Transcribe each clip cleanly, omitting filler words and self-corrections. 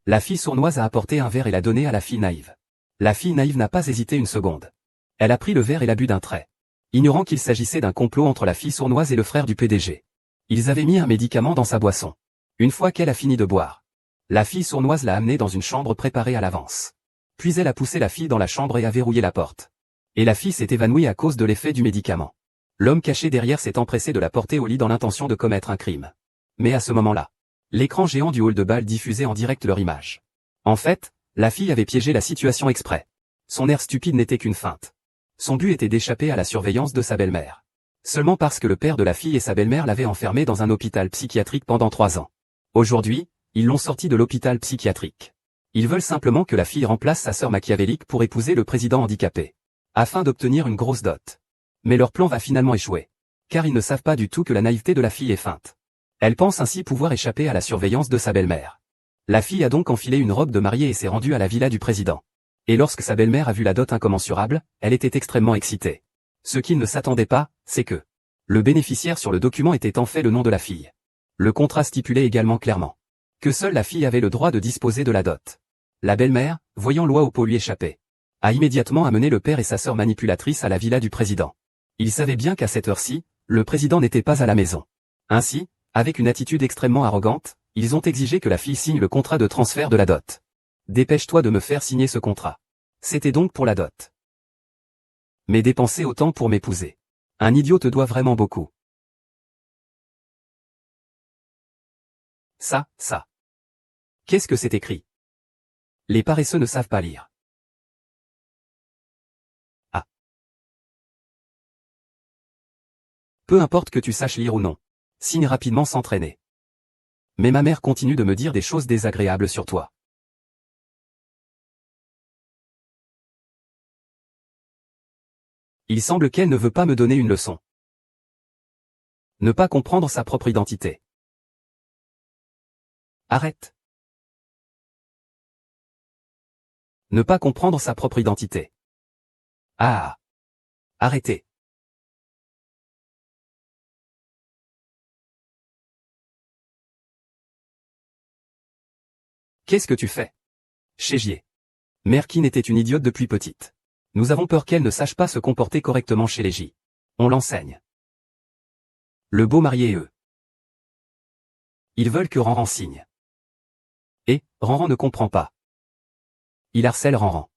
La fille sournoise a apporté un verre et l'a donné à la fille naïve. La fille naïve n'a pas hésité une seconde. Elle a pris le verre et l'a bu d'un trait. Ignorant qu'il s'agissait d'un complot entre la fille sournoise et le frère du PDG. Ils avaient mis un médicament dans sa boisson. Une fois qu'elle a fini de boire, la fille sournoise l'a amenée dans une chambre préparée à l'avance. Puis elle a poussé la fille dans la chambre et a verrouillé la porte. Et la fille s'est évanouie à cause de l'effet du médicament. L'homme caché derrière s'est empressé de la porter au lit dans l'intention de commettre un crime. Mais à ce moment-là, l'écran géant du hall de bal diffusait en direct leur image. En fait, la fille avait piégé la situation exprès. Son air stupide n'était qu'une feinte. Son but était d'échapper à la surveillance de sa belle-mère. Seulement parce que le père de la fille et sa belle-mère l'avaient enfermée dans un hôpital psychiatrique pendant 3 ans. Aujourd'hui, ils l'ont sortie de l'hôpital psychiatrique. Ils veulent simplement que la fille remplace sa sœur machiavélique pour épouser le président handicapé. Afin d'obtenir une grosse dot. Mais leur plan va finalement échouer. Car ils ne savent pas du tout que la naïveté de la fille est feinte. Elle pense ainsi pouvoir échapper à la surveillance de sa belle-mère. La fille a donc enfilé une robe de mariée et s'est rendue à la villa du président. Et lorsque sa belle-mère a vu la dot incommensurable, elle était extrêmement excitée. Ce qu'il ne s'attendait pas, c'est que le bénéficiaire sur le document était en fait le nom de la fille. Le contrat stipulait également clairement que seule la fille avait le droit de disposer de la dot. La belle-mère, voyant loi au pot lui échapper, a immédiatement amené le père et sa sœur manipulatrice à la villa du président. Il savait bien qu'à cette heure-ci, le président n'était pas à la maison. Ainsi, avec une attitude extrêmement arrogante, ils ont exigé que la fille signe le contrat de transfert de la dot. Dépêche-toi de me faire signer ce contrat. C'était donc pour la dot. Mais dépenser autant pour m'épouser. Un idiot te doit vraiment beaucoup. Ça. Qu'est-ce que c'est écrit? Les paresseux ne savent pas lire. Ah. Peu importe que tu saches lire ou non. Signe rapidement sans traîner. Mais ma mère continue de me dire des choses désagréables sur toi. Il semble qu'elle ne veut pas me donner une leçon. Ne pas comprendre sa propre identité. Arrête. Ne pas comprendre sa propre identité. Ah. Arrêtez. Qu'est-ce que tu fais? Chégier. Merkin était une idiote depuis petite. Nous avons peur qu'elle ne sache pas se comporter correctement chez les J. On l'enseigne. Le beau marié et eux. Ils veulent que Ranran signe. Et, Ranran ne comprend pas. Il harcèle Ranran.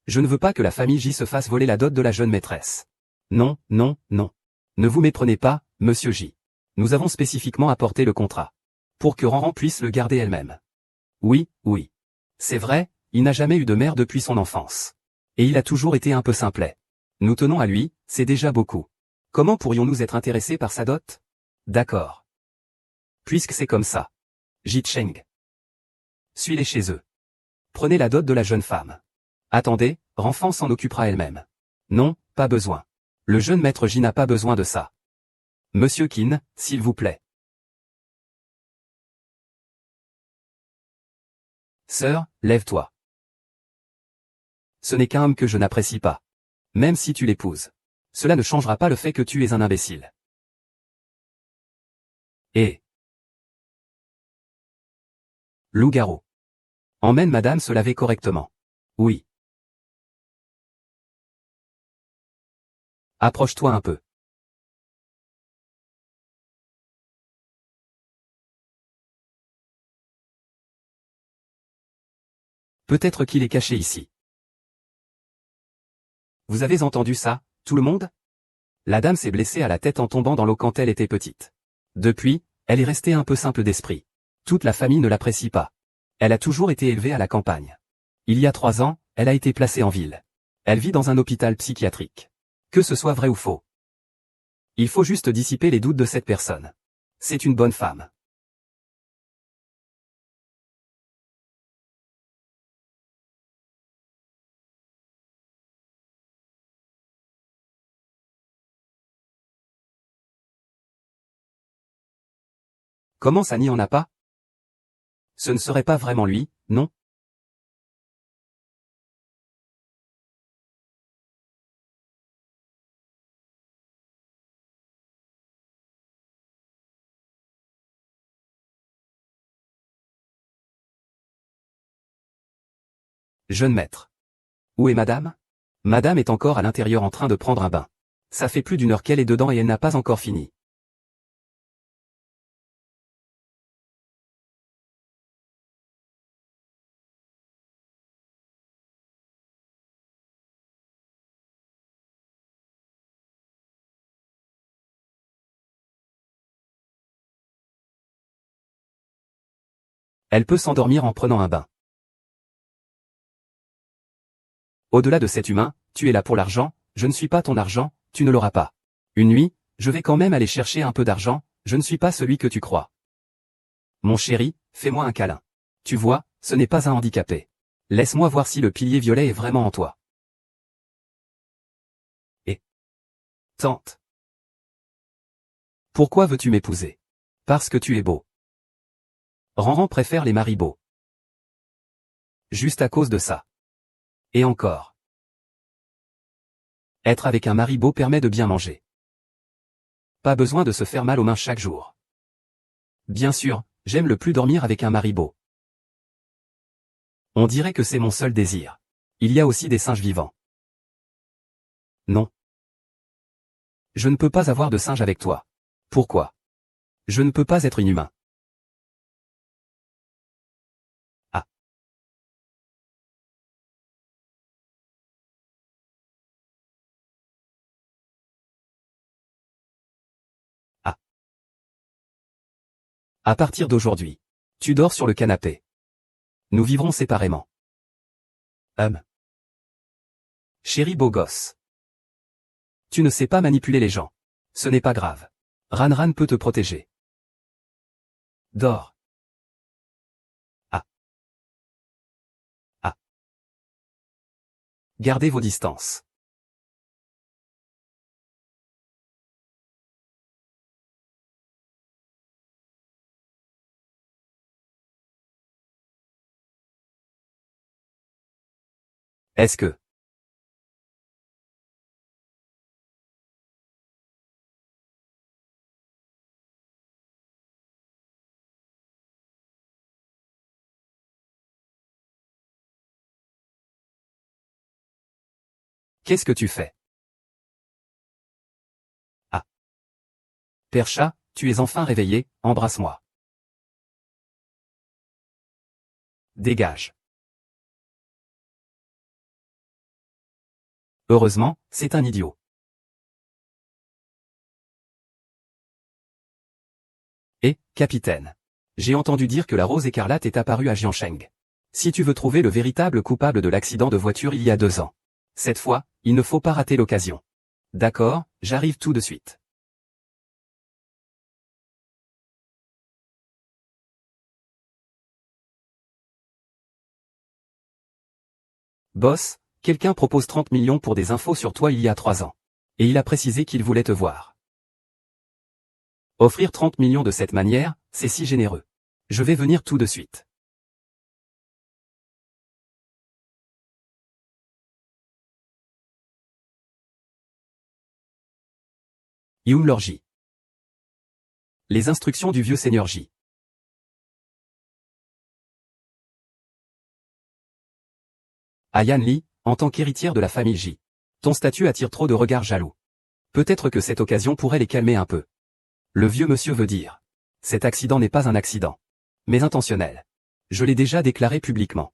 Je ne veux pas que la famille J se fasse voler la dot de la jeune maîtresse. Non. Ne vous méprenez pas, monsieur J. Nous avons spécifiquement apporté le contrat. Pour que Ranran puisse le garder elle-même. Oui. C'est vrai, il n'a jamais eu de mère depuis son enfance. Et il a toujours été un peu simplet. Nous tenons à lui, c'est déjà beaucoup. Comment pourrions-nous être intéressés par sa dot? D'accord. Puisque c'est comme ça. Ji Cheng. Suis-les chez eux. Prenez la dot de la jeune femme. Attendez, Ranfan s'en occupera elle-même. Non, pas besoin. Le jeune maître J n'a pas besoin de ça. Monsieur Qin, s'il vous plaît. Sœur, lève-toi. Ce n'est qu'un homme que je n'apprécie pas. Même si tu l'épouses. Cela ne changera pas le fait que tu es un imbécile. Et loup-garou. Emmène madame se laver correctement. Oui. Approche-toi un peu. Peut-être qu'il est caché ici. Vous avez entendu ça, tout le monde? La dame s'est blessée à la tête en tombant dans l'eau quand elle était petite. Depuis, elle est restée un peu simple d'esprit. Toute la famille ne l'apprécie pas. Elle a toujours été élevée à la campagne. Il y a 3 ans, elle a été placée en ville. Elle vit dans un hôpital psychiatrique. Que ce soit vrai ou faux. Il faut juste dissiper les doutes de cette personne. C'est une bonne femme. Comment ça n'y en a pas? Ce ne serait pas vraiment lui, non? Jeune maître. Où est madame? Madame est encore à l'intérieur en train de prendre un bain. Ça fait plus d'1 heure qu'elle est dedans et elle n'a pas encore fini. Elle peut s'endormir en prenant un bain. Au-delà de cet humain, tu es là pour l'argent, je ne suis pas ton argent, tu ne l'auras pas. Une nuit, je vais quand même aller chercher un peu d'argent, je ne suis pas celui que tu crois. Mon chéri, fais-moi un câlin. Tu vois, ce n'est pas un handicapé. Laisse-moi voir si le pilier violet est vraiment en toi. Et tante. Pourquoi veux-tu m'épouser? Parce que tu es beau. Ranran préfère les maris beaux. Juste à cause de ça. Et encore. Être avec un mari beau permet de bien manger. Pas besoin de se faire mal aux mains chaque jour. Bien sûr, j'aime le plus dormir avec un mari beau. On dirait que c'est mon seul désir. Il y a aussi des singes vivants. Non. Je ne peux pas avoir de singe avec toi. Pourquoi? Je ne peux pas être inhumain. Ah. Ah. À partir d'aujourd'hui. Tu dors sur le canapé. Nous vivrons séparément. Chéri beau gosse. Tu ne sais pas manipuler les gens. Ce n'est pas grave. Ranran peut te protéger. Dors. Ah. Ah. Gardez vos distances. Est-ce que... Qu'est-ce que tu fais? Ah. Père chat, tu es enfin réveillé, embrasse-moi. Dégage. Heureusement, c'est un idiot. Et, capitaine. J'ai entendu dire que la rose écarlate est apparue à Jiansheng. Si tu veux trouver le véritable coupable de l'accident de voiture il y a 2 ans. Cette fois, il ne faut pas rater l'occasion. D'accord, j'arrive tout de suite. Boss, quelqu'un propose 30 millions pour des infos sur toi il y a 3 ans. Et il a précisé qu'il voulait te voir. Offrir 30 millions de cette manière, c'est si généreux. Je vais venir tout de suite. Yum Lorji. Les instructions du vieux seigneur J. Ayan Li, en tant qu'héritière de la famille J. Ton statut attire trop de regards jaloux. Peut-être que cette occasion pourrait les calmer un peu. Le vieux monsieur veut dire. Cet accident n'est pas un accident. Mais intentionnel. Je l'ai déjà déclaré publiquement.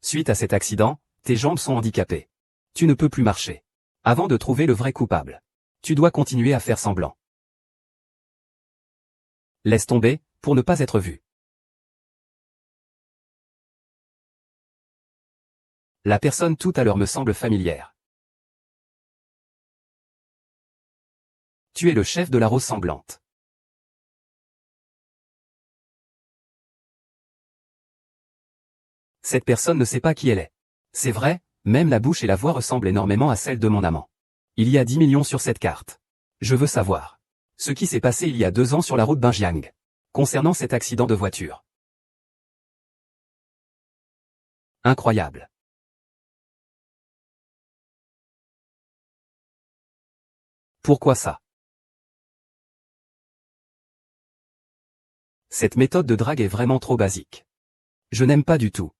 Suite à cet accident, tes jambes sont handicapées. Tu ne peux plus marcher. Avant de trouver le vrai coupable. Tu dois continuer à faire semblant. Laisse tomber, pour ne pas être vu. La personne tout à l'heure me semble familière. Tu es le chef de la rose sanglante. Cette personne ne sait pas qui elle est. C'est vrai, même la bouche et la voix ressemblent énormément à celle de mon amant. Il y a 10 millions sur cette carte. Je veux savoir. Ce qui s'est passé il y a 2 ans sur la route Binjiang. Concernant cet accident de voiture. Incroyable. Pourquoi ça? Cette méthode de drague est vraiment trop basique. Je n'aime pas du tout.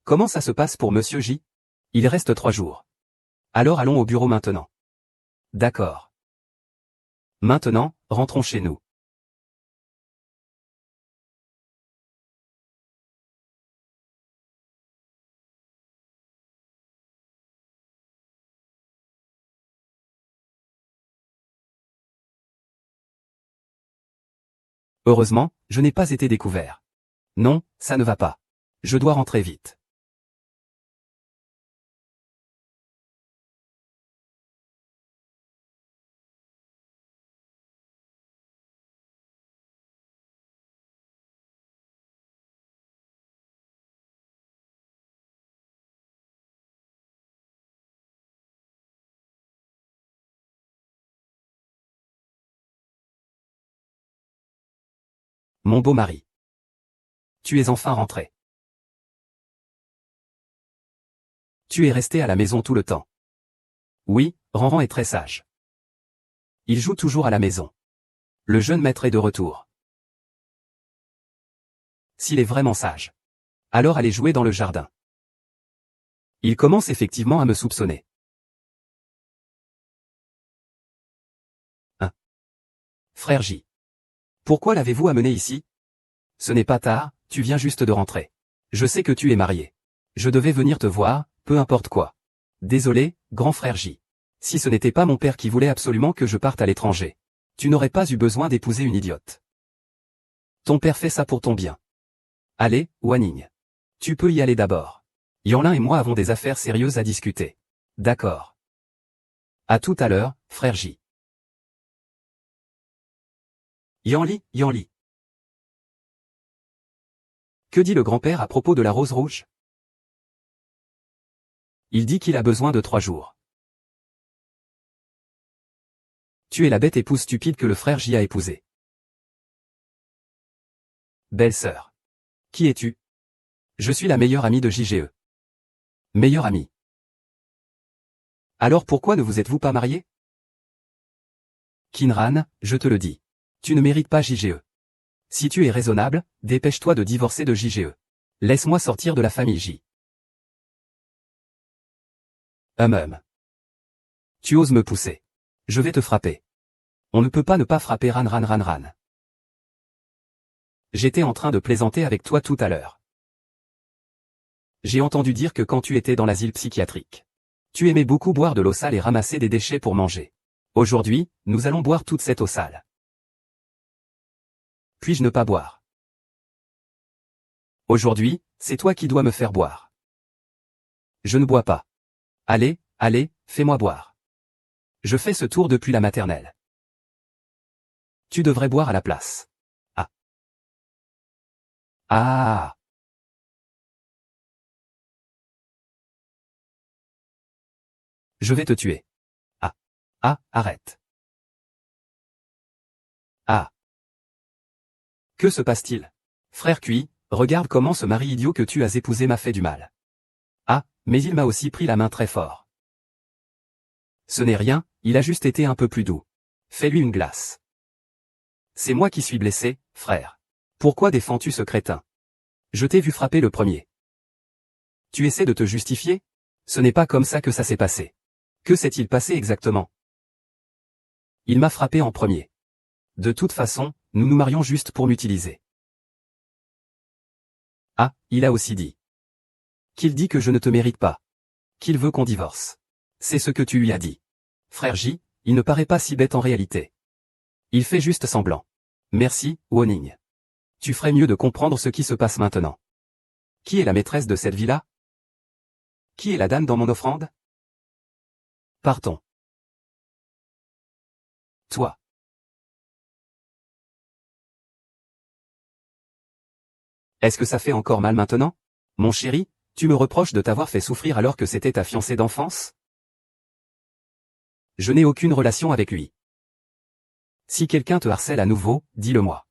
Comment ça se passe pour Monsieur J? Il reste 3 jours. Alors allons au bureau maintenant. D'accord. Maintenant, rentrons chez nous. Heureusement, je n'ai pas été découvert. Non, ça ne va pas. Je dois rentrer vite. Mon beau mari. Tu es enfin rentré. Tu es resté à la maison tout le temps. Oui, Ranran est très sage. Il joue toujours à la maison. Le jeune maître est de retour. S'il est vraiment sage. Alors allez jouer dans le jardin. Il commence effectivement à me soupçonner. Hein? Frère J. Pourquoi l'avez-vous amené ici? Ce n'est pas tard, tu viens juste de rentrer. Je sais que tu es marié. Je devais venir te voir, peu importe quoi. Désolé, grand frère J. Si ce n'était pas mon père qui voulait absolument que je parte à l'étranger, tu n'aurais pas eu besoin d'épouser une idiote. Ton père fait ça pour ton bien. Allez, Wanning. Tu peux y aller d'abord. Yanlin et moi avons des affaires sérieuses à discuter. D'accord. À tout à l'heure, frère J. Yanli, Yanli. Que dit le grand-père à propos de la rose rouge? Il dit qu'il a besoin de 3 jours. Tu es la bête épouse stupide que le frère J a épousée. Belle-sœur. Qui es-tu? Je suis la meilleure amie de JGE. Meilleure amie. Alors pourquoi ne vous êtes-vous pas mariés? Kinran, je te le dis. Tu ne mérites pas JGE. Si tu es raisonnable, dépêche-toi de divorcer de JGE. Laisse-moi sortir de la famille J. Tu oses me pousser. Je vais te frapper. On ne peut pas ne pas frapper Ran. J'étais en train de plaisanter avec toi tout à l'heure. J'ai entendu dire que quand tu étais dans l'asile psychiatrique, tu aimais beaucoup boire de l'eau sale et ramasser des déchets pour manger. Aujourd'hui, nous allons boire toute cette eau sale. Puis-je ne pas boire? Aujourd'hui, c'est toi qui dois me faire boire. Je ne bois pas. Allez, allez, fais-moi boire. Je fais ce tour depuis la maternelle. Tu devrais boire à la place. Ah. Ah. Je vais te tuer. Ah. Ah, arrête. Ah. Que se passe-t-il? Frère Cui, regarde comment ce mari idiot que tu as épousé m'a fait du mal. Ah, mais il m'a aussi pris la main très fort. Ce n'est rien, il a juste été un peu plus doux. Fais-lui une glace. C'est moi qui suis blessé, frère. Pourquoi défends-tu ce crétin? Je t'ai vu frapper le premier. Tu essaies de te justifier? Ce n'est pas comme ça que ça s'est passé. Que s'est-il passé exactement? Il m'a frappé en premier. De toute façon, nous nous marions juste pour m'utiliser. Ah, il a aussi dit. Qu'il dit que je ne te mérite pas. Qu'il veut qu'on divorce. C'est ce que tu lui as dit. Frère J, il ne paraît pas si bête en réalité. Il fait juste semblant. Merci, Wanning. Tu ferais mieux de comprendre ce qui se passe maintenant. Qui est la maîtresse de cette villa? Qui est la dame dans mon offrande? Partons. Toi. Est-ce que ça fait encore mal maintenant? Mon chéri, tu me reproches de t'avoir fait souffrir alors que c'était ta fiancée d'enfance? Je n'ai aucune relation avec lui. Si quelqu'un te harcèle à nouveau, dis-le-moi.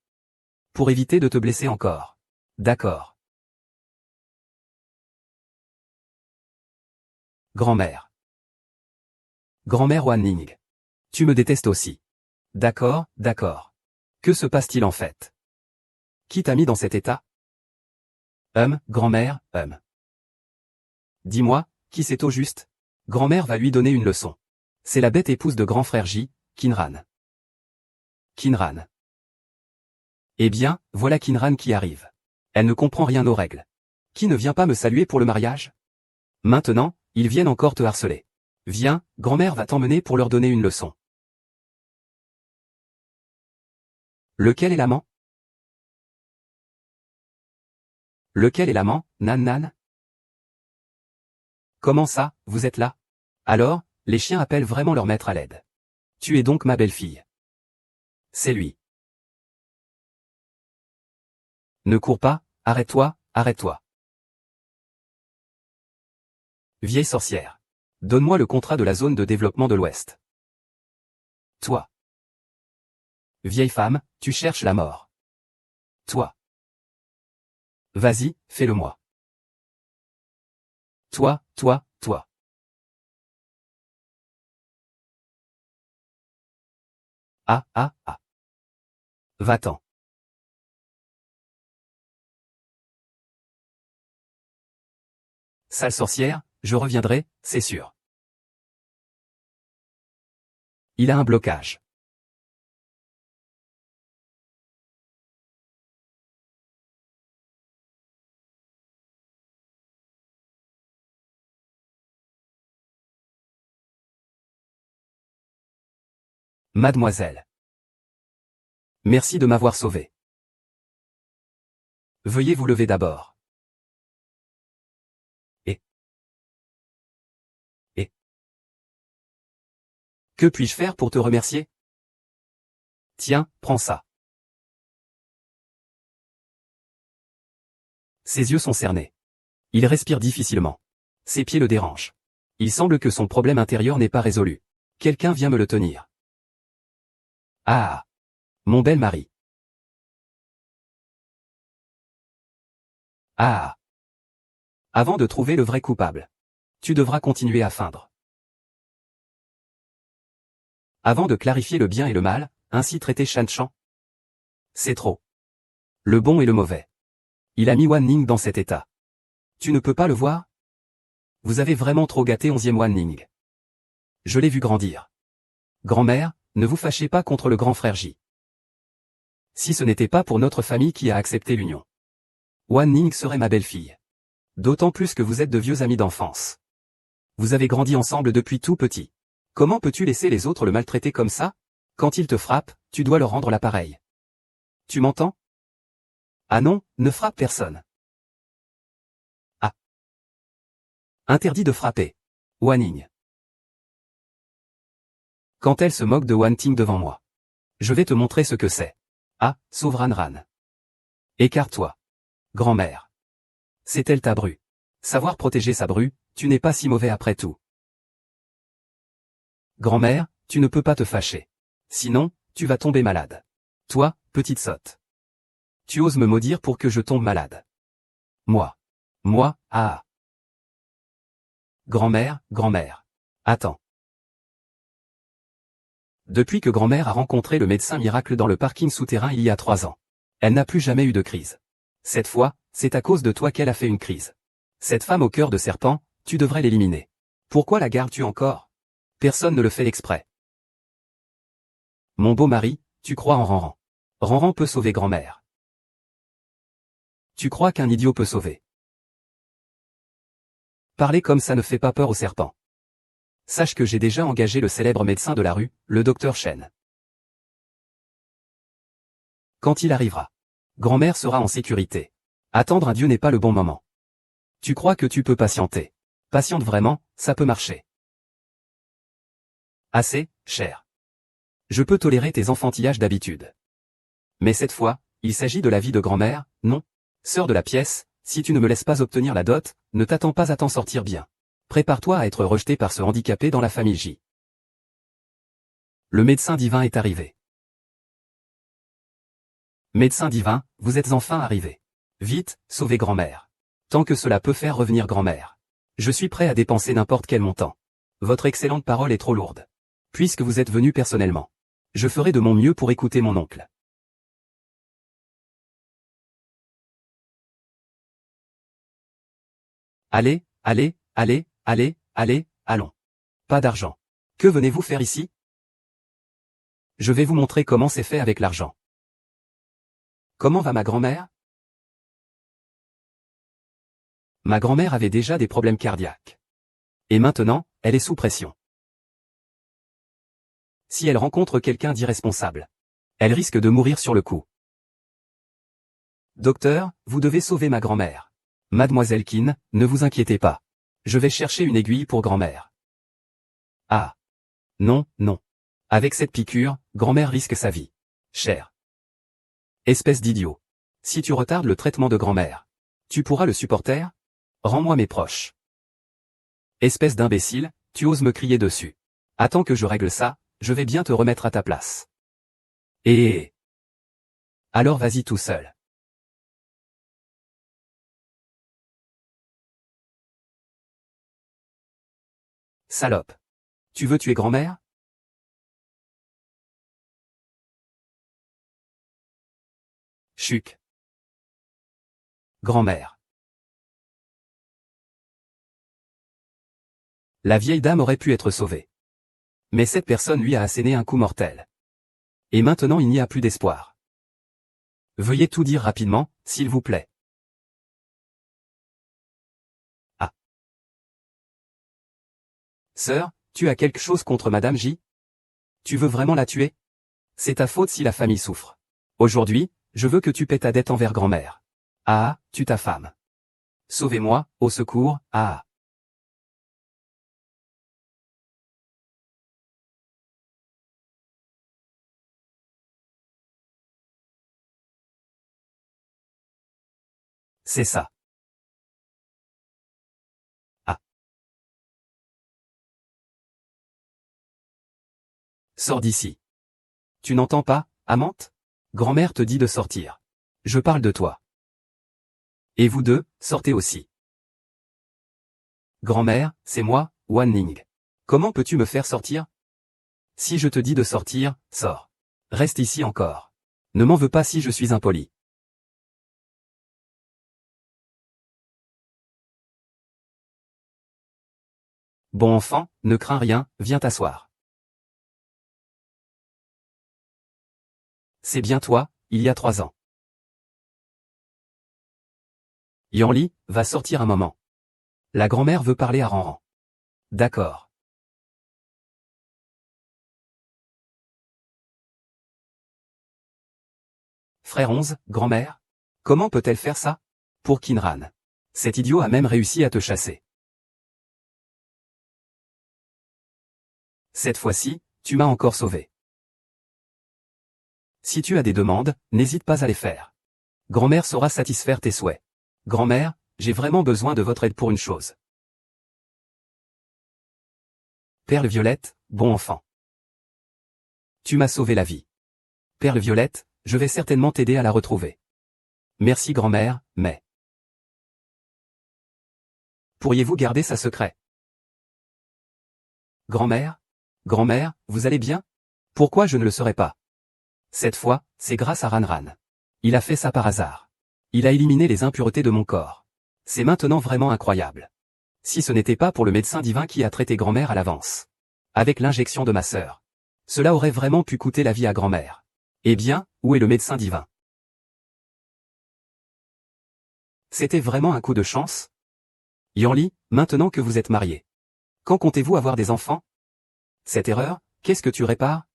Pour éviter de te blesser encore. D'accord. Grand-mère. Grand-mère Wanning. Tu me détestes aussi. D'accord, d'accord. Que se passe-t-il en fait? Qui t'a mis dans cet état? Grand-mère, Dis-moi, qui c'est au juste? Grand-mère va lui donner une leçon. C'est la bête épouse de grand frère J, Kinran. Kinran. Eh bien, voilà Kinran qui arrive. Elle ne comprend rien aux règles. Qui ne vient pas me saluer pour le mariage? Maintenant, ils viennent encore te harceler. Viens, grand-mère va t'emmener pour leur donner une leçon. Lequel est l'amant? Lequel est l'amant, Nan Nan? Comment ça, vous êtes là? Alors, les chiens appellent vraiment leur maître à l'aide. Tu es donc ma belle-fille. C'est lui. Ne cours pas, arrête-toi, arrête-toi. Vieille sorcière. Donne-moi le contrat de la zone de développement de l'Ouest. Toi. Vieille femme, tu cherches la mort. Toi. Vas-y, fais-le-moi. Toi. Ah. Va-t'en. Sale sorcière, je reviendrai, c'est sûr. Il a un blocage. Mademoiselle. Merci de m'avoir sauvé. Veuillez vous lever d'abord. Et. Que puis-je faire pour te remercier? Tiens, prends ça. Ses yeux sont cernés. Il respire difficilement. Ses pieds le dérangent. Il semble que son problème intérieur n'est pas résolu. Quelqu'un vient me le tenir. Ah! Mon bel mari. Ah! Avant de trouver le vrai coupable. Tu devras continuer à feindre. Avant de clarifier le bien et le mal, ainsi traiter Shan Chan. C'est trop. Le bon et le mauvais. Il a mis Wan Ning dans cet état. Tu ne peux pas le voir? Vous avez vraiment trop gâté 11e Wan Ning. Je l'ai vu grandir. Grand-mère, ne vous fâchez pas contre le grand frère J. Si ce n'était pas pour notre famille qui a accepté l'union. Wan Ning serait ma belle-fille. D'autant plus que vous êtes de vieux amis d'enfance. Vous avez grandi ensemble depuis tout petit. Comment peux-tu laisser les autres le maltraiter comme ça? Quand il te frappe, tu dois leur rendre l'appareil. Tu m'entends? Ah non, ne frappe personne. Ah. Interdit de frapper. Wan Ning. Quand elle se moque de Wan Ting devant moi. Je vais te montrer ce que c'est. Ah, sauve Ran Ran. Écarte-toi. Grand-mère. C'est elle ta bru. Savoir protéger sa bru, tu n'es pas si mauvais après tout. Grand-mère, tu ne peux pas te fâcher. Sinon, tu vas tomber malade. Toi, petite sotte. Tu oses me maudire pour que je tombe malade. Moi. Ah. Grand-mère. Attends. Depuis que grand-mère a rencontré le médecin miracle dans le parking souterrain il y a 3 ans. Elle n'a plus jamais eu de crise. Cette fois, c'est à cause de toi qu'elle a fait une crise. Cette femme au cœur de serpent, tu devrais l'éliminer. Pourquoi la gardes-tu encore? Personne ne le fait exprès. Mon beau mari, tu crois en Ranran. Ranran peut sauver grand-mère. Tu crois qu'un idiot peut sauver? Parler comme ça ne fait pas peur au serpent. Sache que j'ai déjà engagé le célèbre médecin de la rue, le docteur Shen. Quand il arrivera, grand-mère sera en sécurité. Attendre un dieu n'est pas le bon moment. Tu crois que tu peux patienter? Patiente vraiment, ça peut marcher. Assez, cher. Je peux tolérer tes enfantillages d'habitude. Mais cette fois, il s'agit de la vie de grand-mère, non? Sœur de la pièce, si tu ne me laisses pas obtenir la dot, ne t'attends pas à t'en sortir bien. Prépare-toi à être rejeté par ce handicapé dans la famille J. Le médecin divin est arrivé. Médecin divin, vous êtes enfin arrivé. Vite, sauvez grand-mère. Tant que cela peut faire revenir grand-mère. Je suis prêt à dépenser n'importe quel montant. Votre excellente parole est trop lourde. Puisque vous êtes venu personnellement. Je ferai de mon mieux pour écouter mon oncle. Allez, Allez, allez, allez, allons. Pas d'argent. Que venez-vous faire ici? Je vais vous montrer comment c'est fait avec l'argent. Comment va ma grand-mère? Ma grand-mère avait déjà des problèmes cardiaques. Et maintenant, elle est sous pression. Si elle rencontre quelqu'un d'irresponsable, elle risque de mourir sur le coup. Docteur, vous devez sauver ma grand-mère. Mademoiselle Keane, ne vous inquiétez pas. Je vais chercher une aiguille pour grand-mère. Ah. Non, non. Avec cette piqûre, grand-mère risque sa vie. Cher. Espèce d'idiot. Si tu retardes le traitement de grand-mère, tu pourras le supporter? Rends-moi mes proches. Espèce d'imbécile, tu oses me crier dessus. Attends que je règle ça, je vais bien te remettre à ta place. Et... Alors vas-y tout seul. Salope. Tu veux tuer grand-mère? Chuc. Grand-mère. La vieille dame aurait pu être sauvée. Mais cette personne lui a asséné un coup mortel. Et maintenant il n'y a plus d'espoir. Veuillez tout dire rapidement, s'il vous plaît. Ah. Sœur, tu as quelque chose contre Madame J? Tu veux vraiment la tuer? C'est ta faute si la famille souffre. Aujourd'hui, je veux que tu paies ta dette envers grand-mère. Ah, tue ta femme. Sauvez-moi, au secours, ah. C'est ça. Ah. Sors d'ici. Tu n'entends pas, amante? Grand-mère te dit de sortir. Je parle de toi. Et vous deux, sortez aussi. Grand-mère, c'est moi, Wan Ning. Comment peux-tu me faire sortir? Si je te dis de sortir, sors. Reste ici encore. Ne m'en veux pas si je suis impoli. Bon enfant, ne crains rien, viens t'asseoir. C'est bien toi, il y a 3 ans. Yanli, va sortir un moment. La grand-mère veut parler à Ranran. D'accord. Frère 11, grand-mère? Comment peut-elle faire ça? Pour Kinran. Cet idiot a même réussi à te chasser. Cette fois-ci, tu m'as encore sauvé. Si tu as des demandes, n'hésite pas à les faire. Grand-mère saura satisfaire tes souhaits. Grand-mère, j'ai vraiment besoin de votre aide pour une chose. Perle Violette, bon enfant. Tu m'as sauvé la vie. Perle Violette, je vais certainement t'aider à la retrouver. Merci grand-mère, mais... Pourriez-vous garder ça secret? Grand-mère? Grand-mère, vous allez bien? Pourquoi je ne le serais pas? Cette fois, c'est grâce à Ranran. Il a fait ça par hasard. Il a éliminé les impuretés de mon corps. C'est maintenant vraiment incroyable. Si ce n'était pas pour le médecin divin qui a traité grand-mère à l'avance. Avec l'injection de ma sœur. Cela aurait vraiment pu coûter la vie à grand-mère. Eh bien, où est le médecin divin? C'était vraiment un coup de chance? Yanli, maintenant que vous êtes marié. Quand comptez-vous avoir des enfants? Cette erreur, qu'est-ce que tu répares?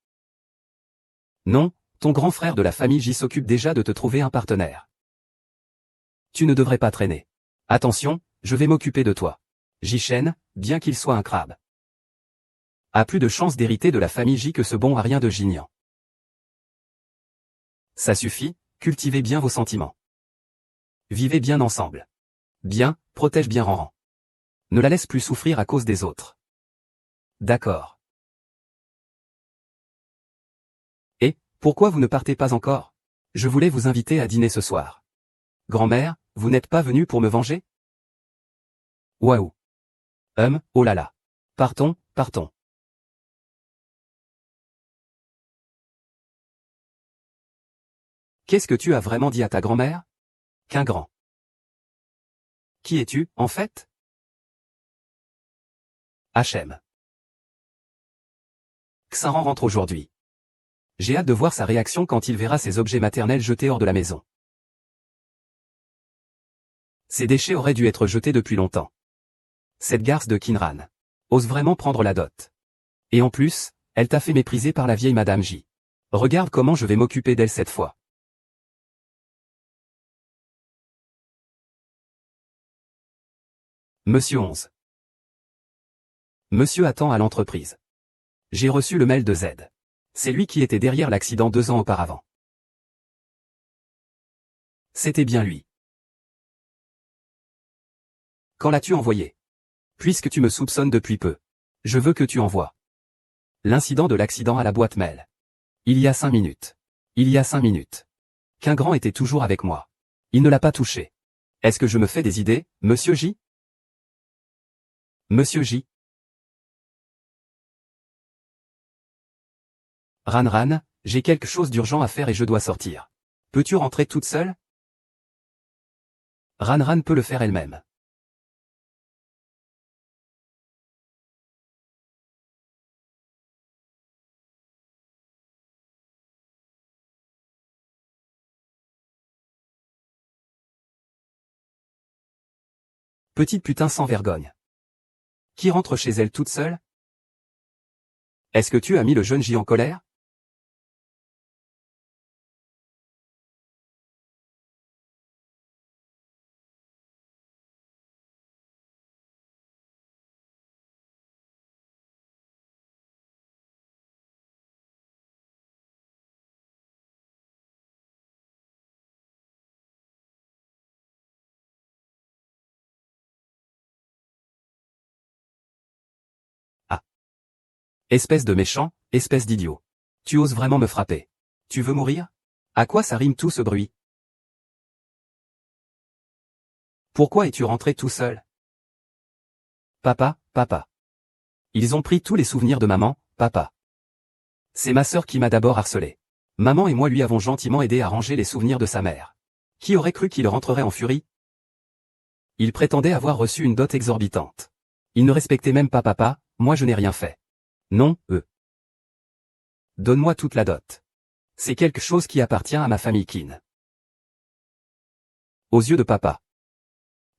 Non, ton grand frère de la famille J s'occupe déjà de te trouver un partenaire. Tu ne devrais pas traîner. Attention, je vais m'occuper de toi. J-Shen, bien qu'il soit un crabe. A plus de chances d'hériter de la famille J que ce bon à rien de Jignan. Ça suffit, cultivez bien vos sentiments. Vivez bien ensemble. Bien, protège bien Ranran. Ne la laisse plus souffrir à cause des autres. D'accord. Et, pourquoi vous ne partez pas encore? Je voulais vous inviter à dîner ce soir. Grand-mère, vous n'êtes pas venue pour me venger? Waouh. Oh là là. Partons, partons. Qu'est-ce que tu as vraiment dit à ta grand-mère? Qu'un grand. Qui es-tu, en fait? H.M. Xaran rentre aujourd'hui. J'ai hâte de voir sa réaction quand il verra ses objets maternels jetés hors de la maison. Ces déchets auraient dû être jetés depuis longtemps. Cette garce de Kinran ose vraiment prendre la dot. Et en plus, elle t'a fait mépriser par la vieille Madame J. Regarde comment je vais m'occuper d'elle cette fois. Monsieur 11. Monsieur attend à l'entreprise. J'ai reçu le mail de Z. C'est lui qui était derrière l'accident 2 ans auparavant. C'était bien lui. Quand l'as-tu envoyé? Puisque tu me soupçonnes depuis peu. Je veux que tu envoies l'incident de l'accident à la boîte mail. Il y a 5 minutes. Il y a 5 minutes. Qu'un grand était toujours avec moi. Il ne l'a pas touché. Est-ce que je me fais des idées, Monsieur J? Monsieur J. Ran, j'ai quelque chose d'urgent à faire et je dois sortir. Peux-tu rentrer toute seule? Ran peut le faire elle-même. Petite putain sans vergogne. Qui rentre chez elle toute seule? Est-ce que tu as mis le jeune J en colère? Ah. Espèce de méchant, espèce d'idiot. Tu oses vraiment me frapper. Tu veux mourir? À quoi ça rime tout ce bruit? Pourquoi es-tu rentré tout seul? Papa. Ils ont pris tous les souvenirs de maman, papa. C'est ma sœur qui m'a d'abord harcelé. Maman et moi lui avons gentiment aidé à ranger les souvenirs de sa mère. Qui aurait cru qu'il rentrerait en furie? Il prétendait avoir reçu une dot exorbitante. Il ne respectait même pas papa, moi je n'ai rien fait. Non, Donne-moi toute la dot. C'est quelque chose qui appartient à ma famille Kin. Aux yeux de papa.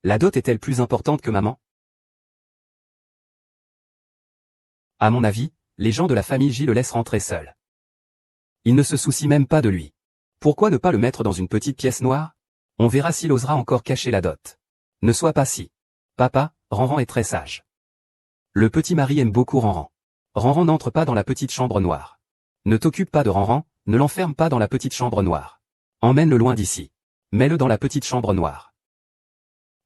La dot est-elle plus importante que maman? À mon avis, les gens de la famille J le laissent rentrer seul. Ils ne se soucient même pas de lui. Pourquoi ne pas le mettre dans une petite pièce noire? On verra s'il osera encore cacher la dot. Ne sois pas si. Papa, Ranran est très sage. Le petit mari aime beaucoup Ranran. Ranran n'entre pas dans la petite chambre noire. Ne t'occupe pas de Ranran, ne l'enferme pas dans la petite chambre noire. Emmène-le loin d'ici. Mets-le dans la petite chambre noire.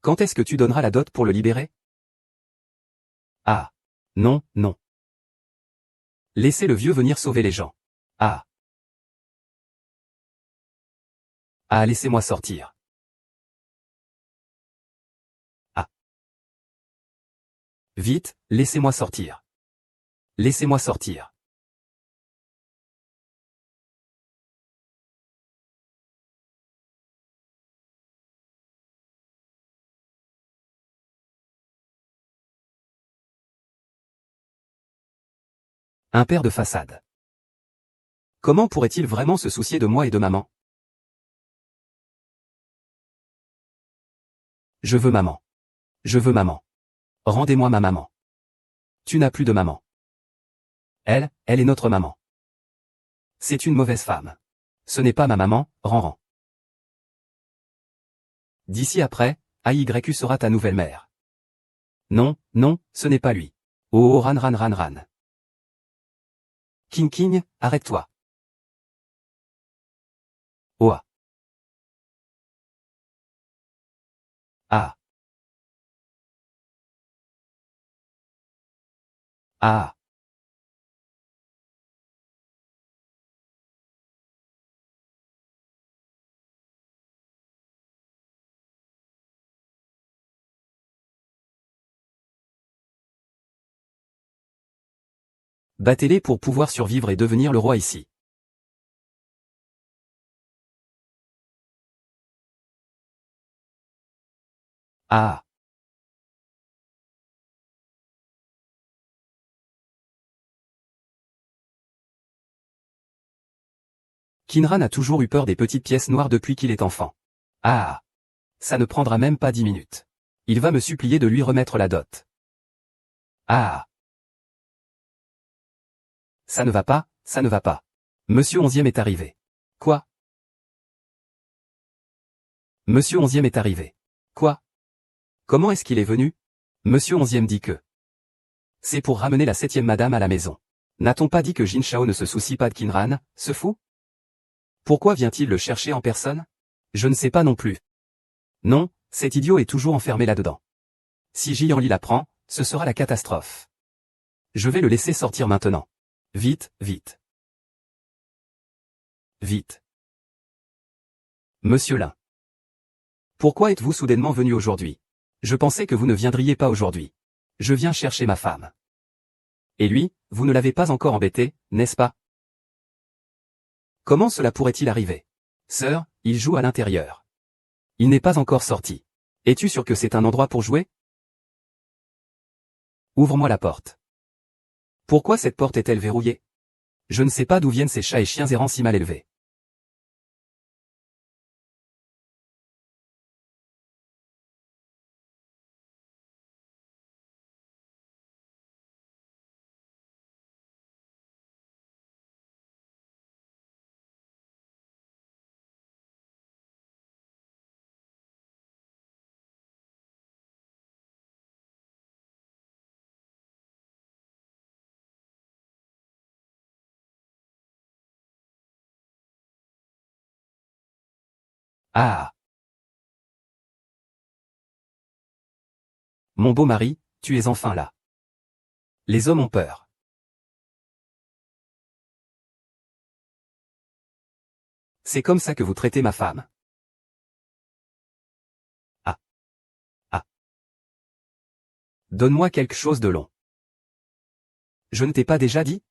Quand est-ce que tu donneras la dot pour le libérer? Ah. Non. Laissez le vieux venir sauver les gens. Ah. Ah, laissez-moi sortir. Ah. Vite, laissez-moi sortir. Laissez-moi sortir. Un père de façade. Comment pourrait-il vraiment se soucier de moi et de maman? Je veux maman. Je veux maman. Rendez-moi ma maman. Tu n'as plus de maman. Elle est notre maman. C'est une mauvaise femme. Ce n'est pas ma maman, Ranran. D'ici après, AYU sera ta nouvelle mère. Non, ce n'est pas lui. Oh ran. King, arrête-toi. Oh ah. Ah. Ah. Battez-les pour pouvoir survivre et devenir le roi ici. Ah. Kinran a toujours eu peur des petites pièces noires depuis qu'il est enfant. Ah. Ça ne prendra même pas 10 minutes. Il va me supplier de lui remettre la dot. Ah. Ça ne va pas, ça ne va pas. Monsieur Onzième est arrivé. Quoi? Monsieur Onzième est arrivé. Quoi? Comment est-ce qu'il est venu? Monsieur Onzième dit que c'est pour ramener la 7e madame à la maison. N'a-t-on pas dit que Jin Shao ne se soucie pas de Kinran, ce fou? Pourquoi vient-il le chercher en personne? Je ne sais pas non plus. Non, cet idiot est toujours enfermé là-dedans. Si Jianli l'apprend, ce sera la catastrophe. Je vais le laisser sortir maintenant. Vite, vite. Vite. Monsieur Lin. Pourquoi êtes-vous soudainement venu aujourd'hui? Je pensais que vous ne viendriez pas aujourd'hui. Je viens chercher ma femme. Et lui, vous ne l'avez pas encore embêté, n'est-ce pas? Comment cela pourrait-il arriver? Sœur, il joue à l'intérieur. Il n'est pas encore sorti. Es-tu sûr que c'est un endroit pour jouer? Ouvre-moi la porte. Pourquoi cette porte est-elle verrouillée? Je ne sais pas d'où viennent ces chats et chiens errants si mal élevés. Ah. Mon beau mari, tu es enfin là. Les hommes ont peur. C'est comme ça que vous traitez ma femme. Ah. Ah. Donne-moi quelque chose de long. Je ne t'ai pas déjà dit?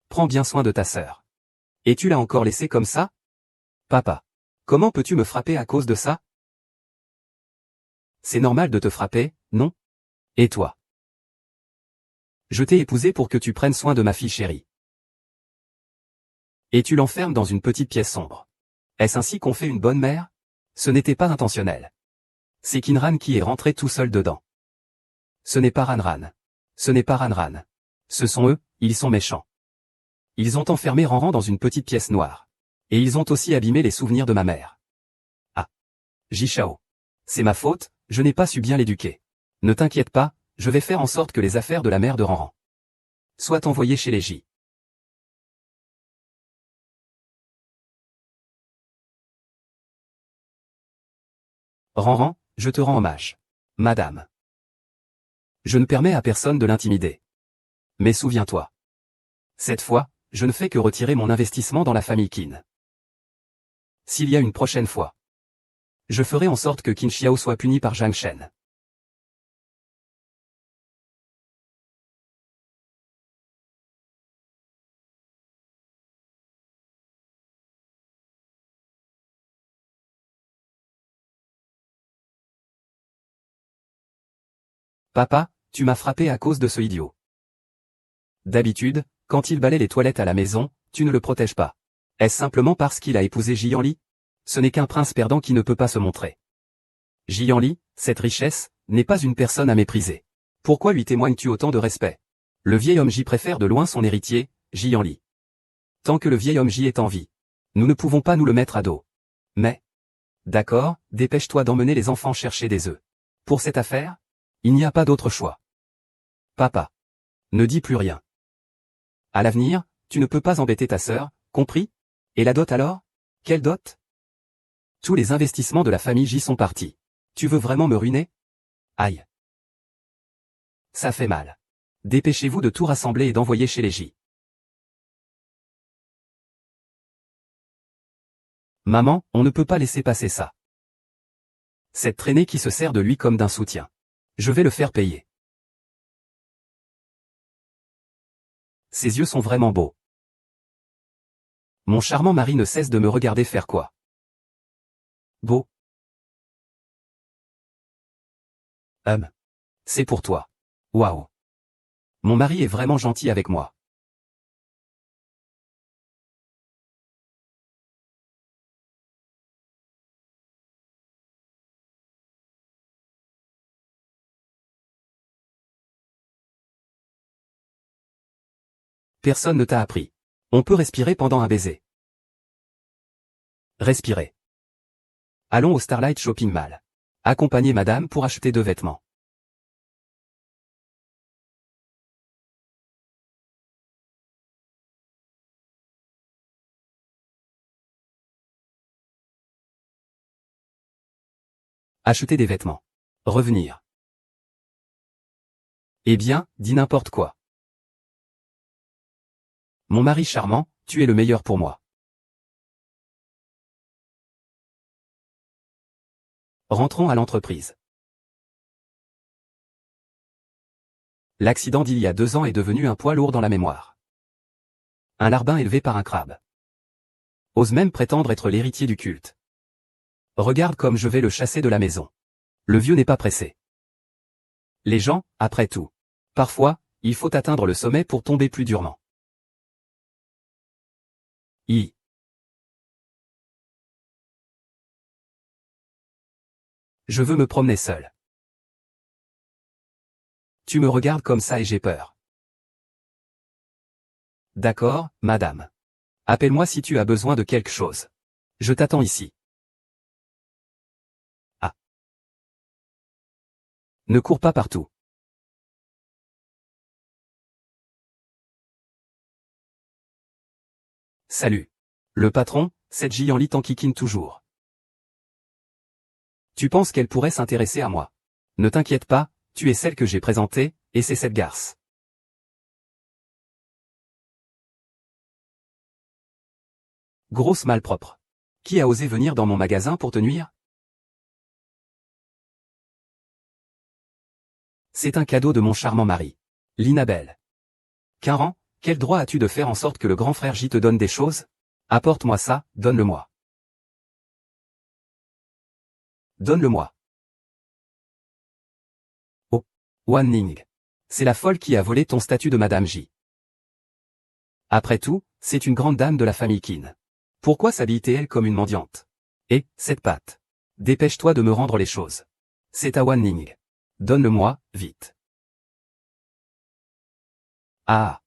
Prends bien soin de ta sœur. Et tu l'as encore laissée comme ça? Papa. Comment peux-tu me frapper à cause de ça? C'est normal de te frapper, non? Et toi? Je t'ai épousé pour que tu prennes soin de ma fille chérie. Et tu l'enfermes dans une petite pièce sombre. Est-ce ainsi qu'on fait une bonne mère? Ce n'était pas intentionnel. C'est Kinran qui est rentré tout seul dedans. Ce n'est pas Ranran. Ce n'est pas Ranran. Ce sont eux, ils sont méchants. Ils ont enfermé Ranran dans une petite pièce noire. Et ils ont aussi abîmé les souvenirs de ma mère. Ah. Jishao. C'est ma faute, je n'ai pas su bien l'éduquer. Ne t'inquiète pas, je vais faire en sorte que les affaires de la mère de Ranran soient envoyées chez les J. Ranran, je te rends hommage. Madame. Je ne permets à personne de l'intimider. Mais souviens-toi. Cette fois, je ne fais que retirer mon investissement dans la famille Qin. S'il y a une prochaine fois, je ferai en sorte que Qin Xiao soit puni par Zhang Shen. Papa, tu m'as frappé à cause de ce idiot. D'habitude, quand il balaie les toilettes à la maison, tu ne le protèges pas. Est-ce simplement parce qu'il a épousé Jianli? Ce n'est qu'un prince perdant qui ne peut pas se montrer. Jianli, cette richesse, n'est pas une personne à mépriser. Pourquoi lui témoignes-tu autant de respect? Le vieil homme J préfère de loin son héritier, Jianli. Tant que le vieil homme J est en vie, nous ne pouvons pas nous le mettre à dos. Mais, d'accord, dépêche-toi d'emmener les enfants chercher des œufs. Pour cette affaire, il n'y a pas d'autre choix. Papa. Ne dis plus rien. À l'avenir, tu ne peux pas embêter ta sœur, compris? Et la dot alors? Quelle dot? Tous les investissements de la famille J sont partis. Tu veux vraiment me ruiner? Aïe. Ça fait mal. Dépêchez-vous de tout rassembler et d'envoyer chez les J. Maman, on ne peut pas laisser passer ça. Cette traînée qui se sert de lui comme d'un soutien. Je vais le faire payer. Ses yeux sont vraiment beaux. Mon charmant mari ne cesse de me regarder faire quoi? Beau. C'est pour toi. Waouh. Mon mari est vraiment gentil avec moi. Personne ne t'a appris. On peut respirer pendant un baiser. Respirer. Allons au Starlight Shopping Mall. Accompagnez madame pour acheter 2 vêtements. Acheter des vêtements. Revenir. Eh bien, dis n'importe quoi. Mon mari charmant, tu es le meilleur pour moi. Rentrons à l'entreprise. L'accident d'il y a 2 ans est devenu un poids lourd dans la mémoire. Un larbin élevé par un crabe. Ose même prétendre être l'héritier du culte. Regarde comme je vais le chasser de la maison. Le vieux n'est pas pressé. Les gens, après tout. Parfois, il faut atteindre le sommet pour tomber plus durement. Je veux me promener seul. Tu me regardes comme ça et j'ai peur. D'accord, madame. Appelle-moi si tu as besoin de quelque chose. Je t'attends ici. Ah. Ne cours pas partout. Salut. Le patron, cette Jian Li t'enquiquine toujours. Tu penses qu'elle pourrait s'intéresser à moi? Ne t'inquiète pas, tu es celle que j'ai présentée, et c'est cette garce. Grosse malpropre. Qui a osé venir dans mon magasin pour te nuire? C'est un cadeau de mon charmant mari. Linabelle. Caran, quel droit as-tu de faire en sorte que le grand frère J te donne des choses? Apporte-moi ça, donne-le-moi. Donne-le-moi. Oh, Wan Ning. C'est la folle qui a volé ton statut de Madame J. Après tout, c'est une grande dame de la famille Qin. Pourquoi s'habille-t-elle comme une mendiante? Et, cette patte. Dépêche-toi de me rendre les choses. C'est à Wan Ning. Donne-le-moi, vite. Ah.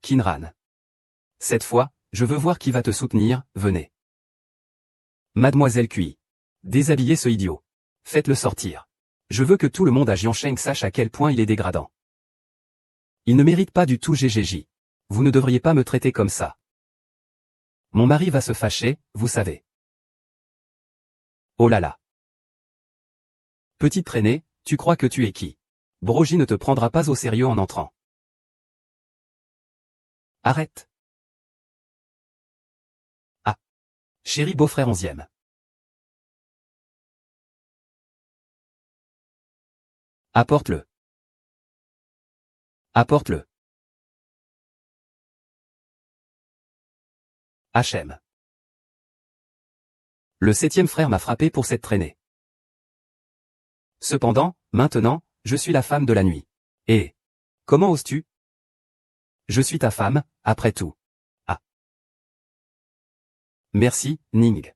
Kinran. Cette fois, je veux voir qui va te soutenir, venez. Mademoiselle Cui. Déshabillez ce idiot. Faites-le sortir. Je veux que tout le monde à Jiansheng sache à quel point il est dégradant. Il ne mérite pas du tout GGJ. Vous ne devriez pas me traiter comme ça. Mon mari va se fâcher, vous savez. Oh là là. Petite traînée, tu crois que tu es qui? Brogy ne te prendra pas au sérieux en entrant. Arrête. Ah. Chéri beau-frère 11e. Apporte-le. Apporte-le. HM. Le 7e frère m'a frappé pour cette traînée. Cependant, maintenant, je suis la femme de la nuit. Et comment oses-tu? Je suis ta femme, après tout. Ah. Merci, Ning.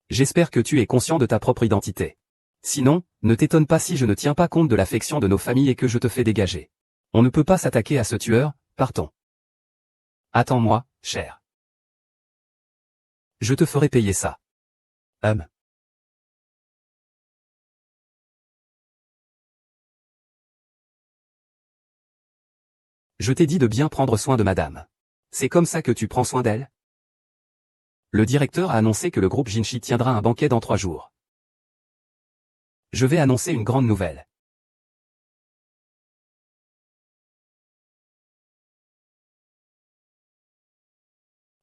J'espère que tu es conscient de ta propre identité. Sinon, ne t'étonne pas si je ne tiens pas compte de l'affection de nos familles et que je te fais dégager. On ne peut pas s'attaquer à ce tueur, partons. Attends-moi, cher. Je te ferai payer ça. Je t'ai dit de bien prendre soin de madame. C'est comme ça que tu prends soin d'elle? Le directeur a annoncé que le groupe Jinshi tiendra un banquet dans 3 jours. Je vais annoncer une grande nouvelle.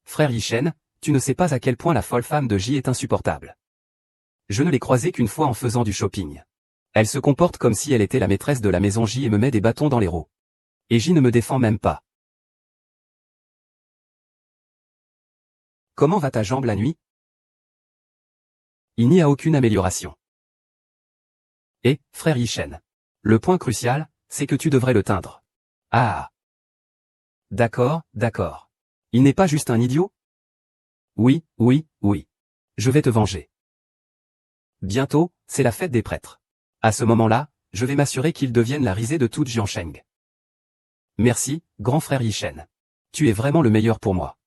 Frère Yishen, tu ne sais pas à quel point la folle femme de J est insupportable. Je ne l'ai croisée qu'une fois en faisant du shopping. Elle se comporte comme si elle était la maîtresse de la maison J et me met des bâtons dans les roues. Et J ne me défend même pas. Comment va ta jambe la nuit? Il n'y a aucune amélioration. Et, frère Yishen. Le point crucial, c'est que tu devrais le teindre. Ah. D'accord, d'accord. Il n'est pas juste un idiot? Oui, oui, oui. Je vais te venger. Bientôt, c'est la fête des prêtres. À ce moment-là, je vais m'assurer qu'il devienne la risée de toute Jiansheng. Merci, grand frère Yishen. Tu es vraiment le meilleur pour moi.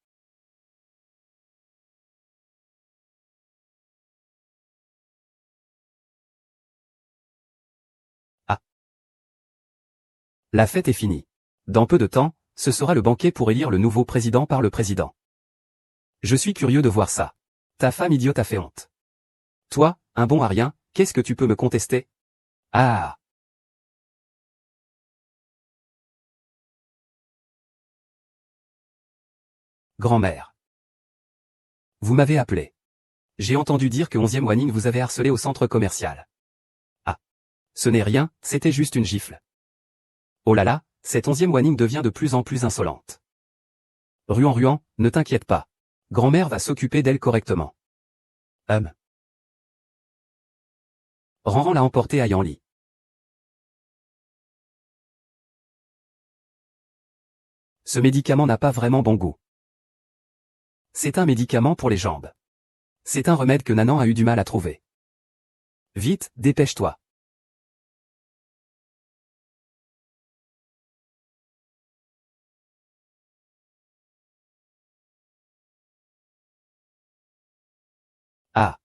Ah. La fête est finie. Dans peu de temps, ce sera le banquet pour élire le nouveau président par le président. Je suis curieux de voir ça. Ta femme idiote a fait honte. Toi, un bon à rien, qu'est-ce que tu peux me contester? Ah. Grand-mère. Vous m'avez appelé. J'ai entendu dire que 11e Wanning vous avait harcelé au centre commercial. Ah. Ce n'est rien, c'était juste une gifle. Oh là là, cette 11e Wanning devient de plus en plus insolente. Ruan, ne t'inquiète pas. Grand-mère va s'occuper d'elle correctement. Ranran l'a emporté à Yanli. Ce médicament n'a pas vraiment bon goût. C'est un médicament pour les jambes. C'est un remède que Nanan a eu du mal à trouver. Vite, dépêche-toi. Ah.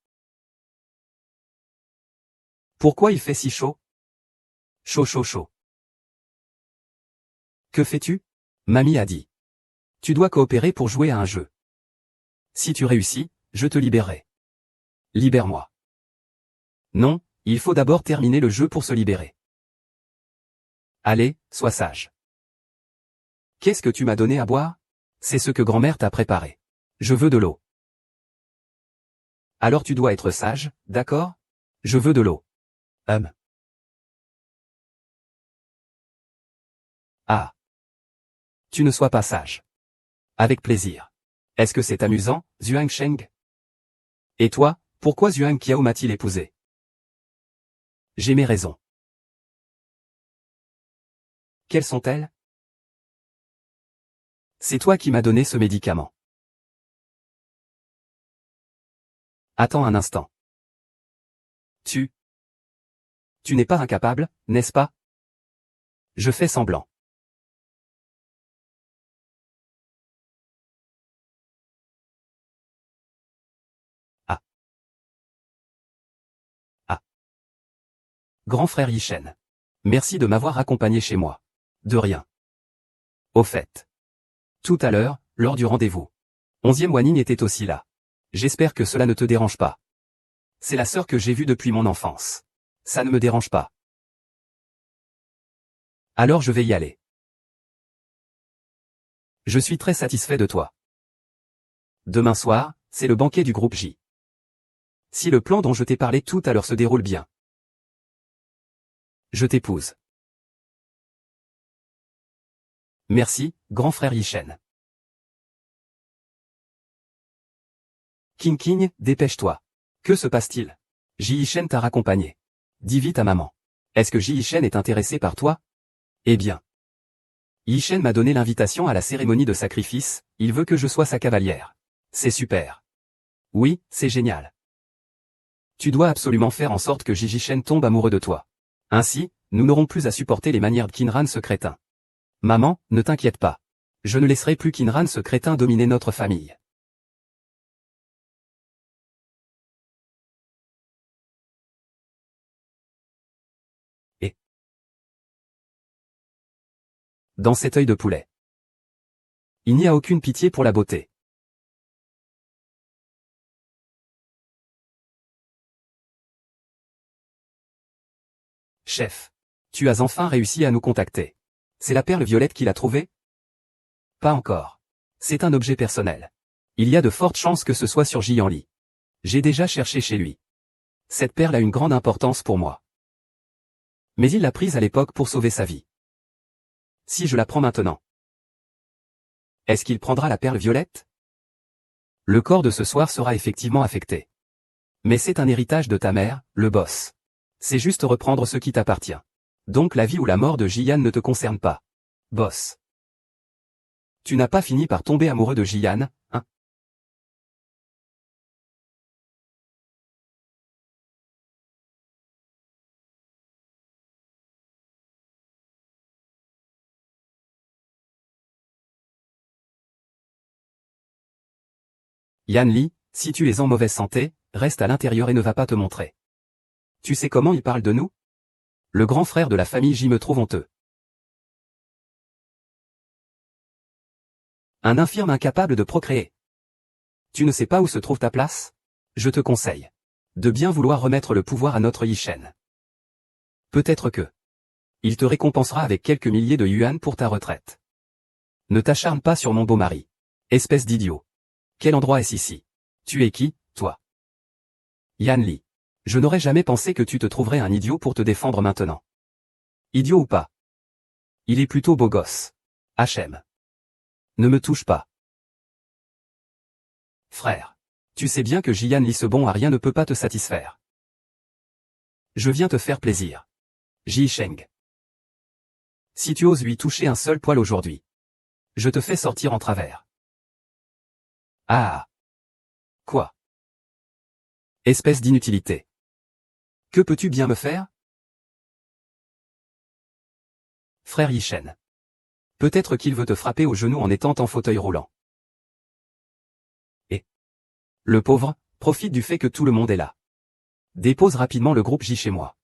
Pourquoi il fait si chaud? Chaud. Que fais-tu? Mamie a dit. Tu dois coopérer pour jouer à un jeu. Si tu réussis, je te libérerai. Libère-moi. Non, il faut d'abord terminer le jeu pour se libérer. Allez, sois sage. Qu'est-ce que tu m'as donné à boire? C'est ce que grand-mère t'a préparé. Je veux de l'eau. Alors tu dois être sage, d'accord? Je veux de l'eau. Ah. Tu ne sois pas sage. Avec plaisir. Est-ce que c'est amusant, Zhuang Sheng? Et toi, pourquoi Zhuang Qiao m'a-t-il épousé? J'ai mes raisons. Quelles sont-elles? C'est toi qui m'as donné ce médicament. Attends un instant. Tu n'es pas incapable, n'est-ce pas? Je fais semblant. Ah. Ah. Grand frère Yishen. Merci de m'avoir accompagné chez moi. De rien. Au fait. Tout à l'heure, lors du rendez-vous. 11e Wanning était aussi là. J'espère que cela ne te dérange pas. C'est la sœur que j'ai vue depuis mon enfance. Ça ne me dérange pas. Alors je vais y aller. Je suis très satisfait de toi. Demain soir, c'est le banquet du groupe J. Si le plan dont je t'ai parlé tout à l'heure se déroule bien, je t'épouse. Merci, grand frère Yishen. King, dépêche-toi. Que se passe-t-il? Ji Yishen t'a raccompagné. Dis vite à maman. Est-ce que Ji Yishen est intéressé par toi? Eh bien. Yishen m'a donné l'invitation à la cérémonie de sacrifice, il veut que je sois sa cavalière. C'est super. Oui, c'est génial. Tu dois absolument faire en sorte que Ji Yishen tombe amoureux de toi. Ainsi, nous n'aurons plus à supporter les manières de Kinran ce crétin. Maman, ne t'inquiète pas. Je ne laisserai plus Kinran ce crétin dominer notre famille. Et dans cet œil de poulet, il n'y a aucune pitié pour la beauté. Chef. Tu as enfin réussi à nous contacter. C'est la perle violette qui l'a trouvée? Pas encore. C'est un objet personnel. Il y a de fortes chances que ce soit sur Jianli. J'ai déjà cherché chez lui. Cette perle a une grande importance pour moi. Mais il l'a prise à l'époque pour sauver sa vie. Si je la prends maintenant, est-ce qu'il prendra la perle violette? Le corps de ce soir sera effectivement affecté. Mais c'est un héritage de ta mère, le boss. C'est juste reprendre ce qui t'appartient. Donc la vie ou la mort de Jian ne te concerne pas. Boss. Tu n'as pas fini par tomber amoureux de Jian, hein? Yanli, si tu es en mauvaise santé, reste à l'intérieur et ne va pas te montrer. Tu sais comment il parle de nous? Le grand frère de la famille J me trouve honteux. Un infirme incapable de procréer. Tu ne sais pas où se trouve ta place? Je te conseille de bien vouloir remettre le pouvoir à notre Yi-Shen. Peut-être que il te récompensera avec quelques milliers de yuan pour ta retraite. Ne t'acharne pas sur mon beau mari. Espèce d'idiot. Quel endroit est-ce ici? Tu es qui, toi? Yanli. Je n'aurais jamais pensé que tu te trouverais un idiot pour te défendre maintenant. Idiot ou pas? Il est plutôt beau gosse. HM. Ne me touche pas. Frère. Tu sais bien que Jian Lisebon à rien ne peut pas te satisfaire. Je viens te faire plaisir. Ji Sheng. Si tu oses lui toucher un seul poil aujourd'hui, je te fais sortir en travers. Ah. Quoi? Espèce d'inutilité. Que peux-tu bien me faire? Frère Yi-Shen. Peut-être qu'il veut te frapper au genou en étant en fauteuil roulant. Et le pauvre profite du fait que tout le monde est là. Dépose rapidement le groupe J chez moi.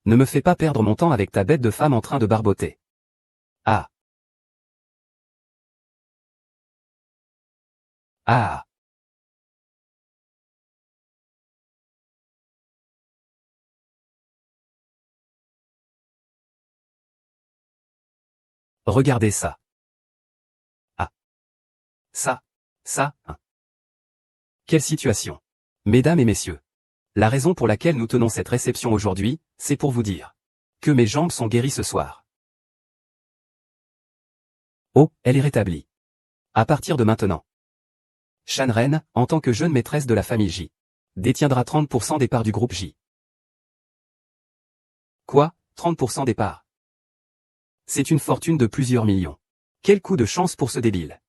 Ne me fais pas perdre mon temps avec ta bête de femme en train de barboter. Ah. Ah. Regardez ça. Ah. Ça, hein. Quelle situation. Mesdames et messieurs. La raison pour laquelle nous tenons cette réception aujourd'hui, c'est pour vous dire que mes jambes sont guéries ce soir. Oh, elle est rétablie. À partir de maintenant. Shanren, en tant que jeune maîtresse de la famille J, détiendra 30% des parts du groupe J. Quoi, 30% des parts? C'est une fortune de plusieurs millions. Quel coup de chance pour ce débile.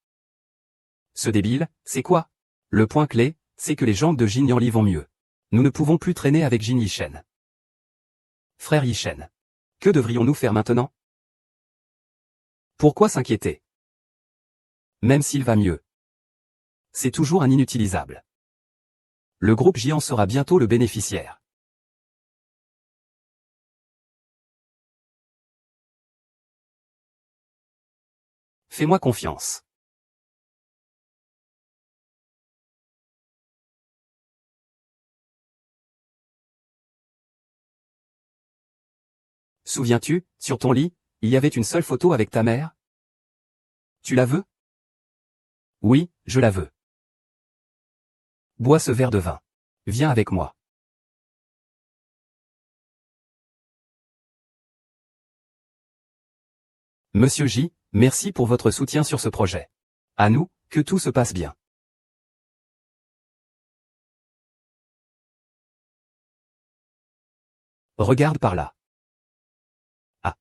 Ce débile, c'est quoi? Le point clé, c'est que les jambes de Jin Yanli vont mieux. Nous ne pouvons plus traîner avec Jin Yi-Shen. Frère Yi-Shen. Que devrions-nous faire maintenant? Pourquoi s'inquiéter? Même s'il va mieux. C'est toujours un inutilisable. Le groupe J en sera bientôt le bénéficiaire. Fais-moi confiance. Souviens-tu, sur ton lit, il y avait une seule photo avec ta mère? Tu la veux? Oui, je la veux. Bois ce verre de vin. Viens avec moi. Monsieur J, merci pour votre soutien sur ce projet. À nous, que tout se passe bien. Regarde par là. Ah.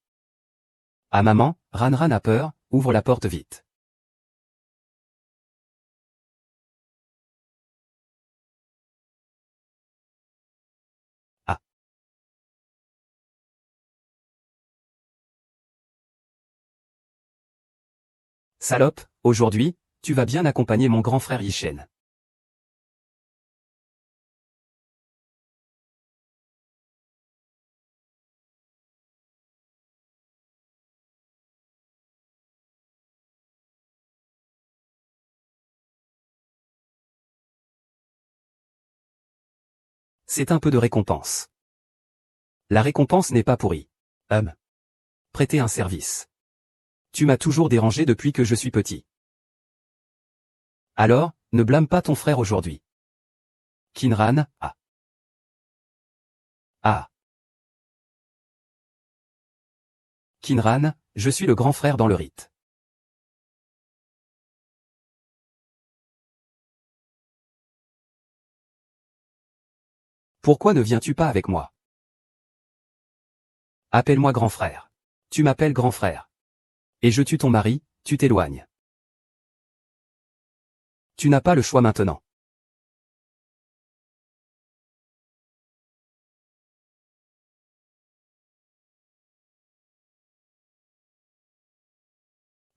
Ah maman, Ranran a peur, ouvre la porte vite. Ah. Salope, aujourd'hui, tu vas bien accompagner mon grand frère Yi-Shen. C'est un peu de récompense. La récompense n'est pas pourrie. Prêter un service. Tu m'as toujours dérangé depuis que je suis petit. Alors, ne blâme pas ton frère aujourd'hui. Kinran, ah. Ah. Kinran, je suis le grand frère dans le rite. Pourquoi ne viens-tu pas avec moi? Appelle-moi grand frère. Tu m'appelles grand frère. Et je tue ton mari, tu t'éloignes. Tu n'as pas le choix maintenant.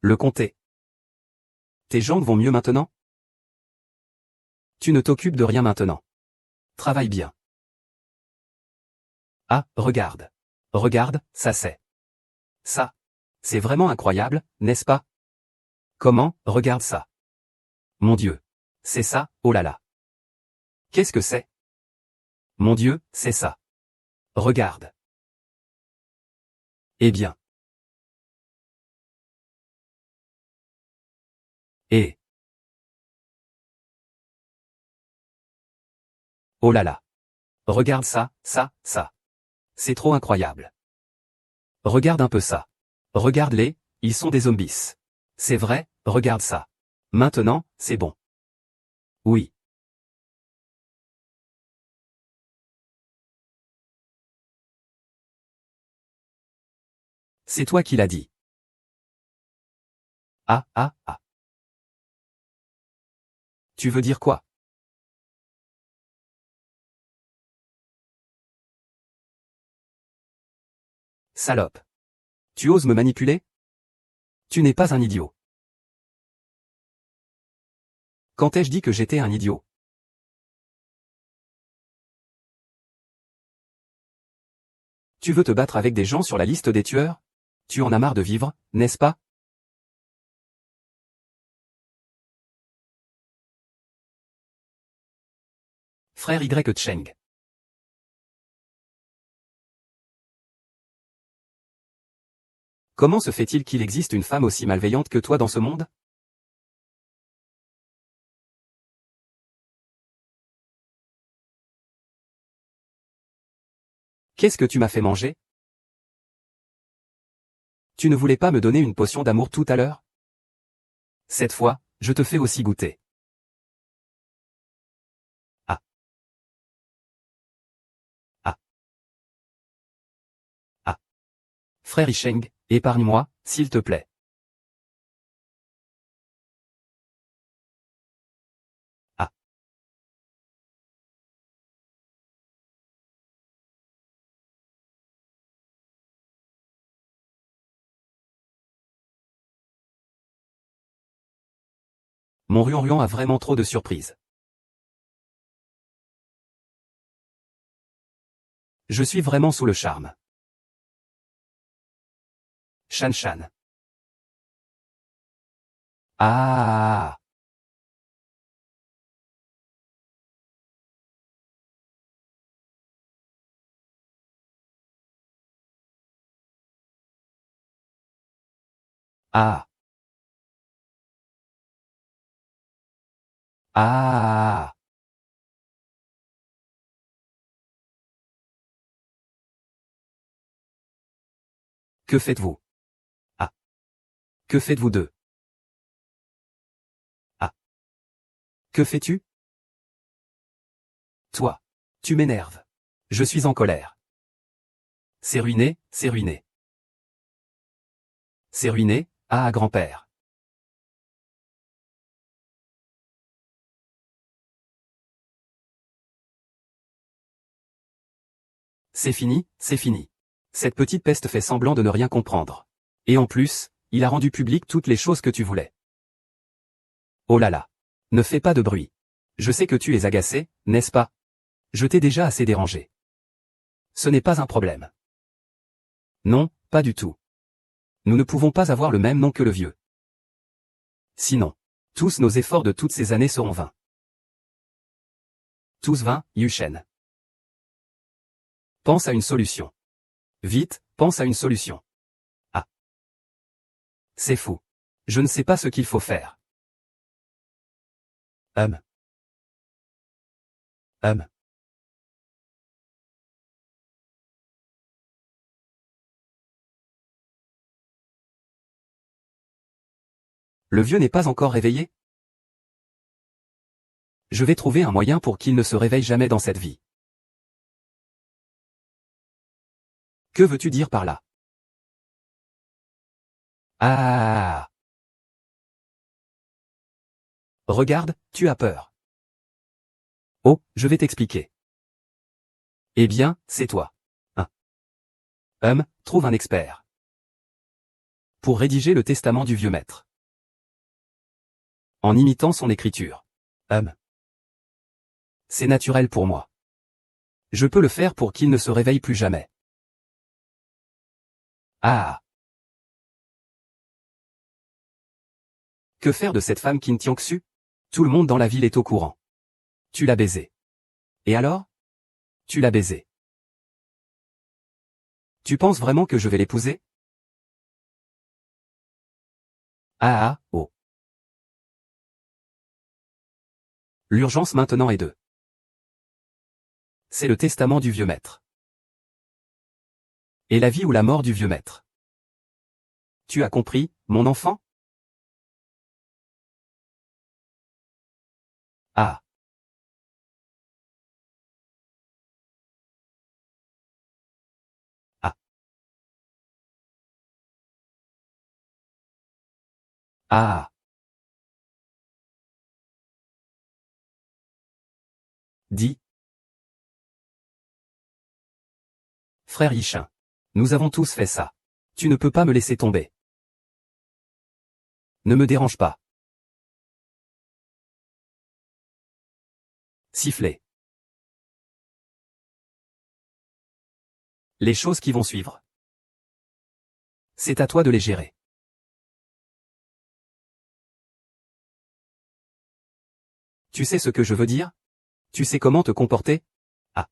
Le comté. Tes jambes vont mieux maintenant? Tu ne t'occupes de rien maintenant. Travaille bien. Ah, regarde. Regarde, ça c'est. Ça. C'est vraiment incroyable, n'est-ce pas? Comment, regarde ça. Mon Dieu. C'est ça, oh là là. Qu'est-ce que c'est? Mon Dieu, c'est ça. Regarde. Eh bien. Et. Oh là là. Regarde ça, ça, ça. C'est trop incroyable. Regarde un peu ça. Regarde-les, ils sont des zombies. C'est vrai, regarde ça. Maintenant, c'est bon. Oui. C'est toi qui l'as dit. Ah, ah, ah. Tu veux dire quoi? Salope. Tu oses me manipuler? Tu n'es pas un idiot. Quand ai-je dit que j'étais un idiot? Tu veux te battre avec des gens sur la liste des tueurs? Tu en as marre de vivre, n'est-ce pas? Frère Y. Cheng. Comment se fait-il qu'il existe une femme aussi malveillante que toi dans ce monde? Qu'est-ce que tu m'as fait manger? Tu ne voulais pas me donner une potion d'amour tout à l'heure? Cette fois, je te fais aussi goûter. Ah. Ah. Ah. Frère Isheng, épargne-moi, s'il te plaît. Ah. Mon Ruan a vraiment trop de surprises. Je suis vraiment sous le charme. Shan Shan. Ah. Ah. Ah. Que faites-vous? Ah. Que faites-vous deux? Ah. Que fais-tu? Toi. Tu m'énerves. Je suis en colère. C'est ruiné, c'est ruiné. C'est ruiné, ah grand-père. C'est fini, c'est fini. Cette petite peste fait semblant de ne rien comprendre. Et en plus, il a rendu public toutes les choses que tu voulais. Oh là là. Ne fais pas de bruit. Je sais que tu es agacé, n'est-ce pas? Je t'ai déjà assez dérangé. Ce n'est pas un problème. Non, pas du tout. Nous ne pouvons pas avoir le même nom que le vieux. Sinon, tous nos efforts de toutes ces années seront vains. Tous vains, Yushen. Pense à une solution. Vite, pense à une solution. Ah. C'est fou. Je ne sais pas ce qu'il faut faire. Hum. Hum. Le vieux n'est pas encore réveillé? Je vais trouver un moyen pour qu'il ne se réveille jamais dans cette vie. Que veux-tu dire par là? Ah. Regarde, tu as peur. Oh, je vais t'expliquer. Eh bien, c'est toi. Hein. Trouve un expert. Pour rédiger le testament du vieux maître. En imitant son écriture. C'est naturel pour moi. Je peux le faire pour qu'il ne se réveille plus jamais. Ah. Que faire de cette femme Kim Tiong-su? Tout le monde dans la ville est au courant. Tu l'as baisé. Et alors? Tu l'as baisé. Tu penses vraiment que je vais l'épouser? Ah ah, oh. L'urgence maintenant est de. C'est le testament du vieux maître. Et la vie ou la mort du vieux maître. Tu as compris, mon enfant? Ah. Ah. Ah. Dis. Frère Yichin. Nous avons tous fait ça. Tu ne peux pas me laisser tomber. Ne me dérange pas. Siffler. Les choses qui vont suivre. C'est à toi de les gérer. Tu sais ce que je veux dire? Tu sais comment te comporter? Ah.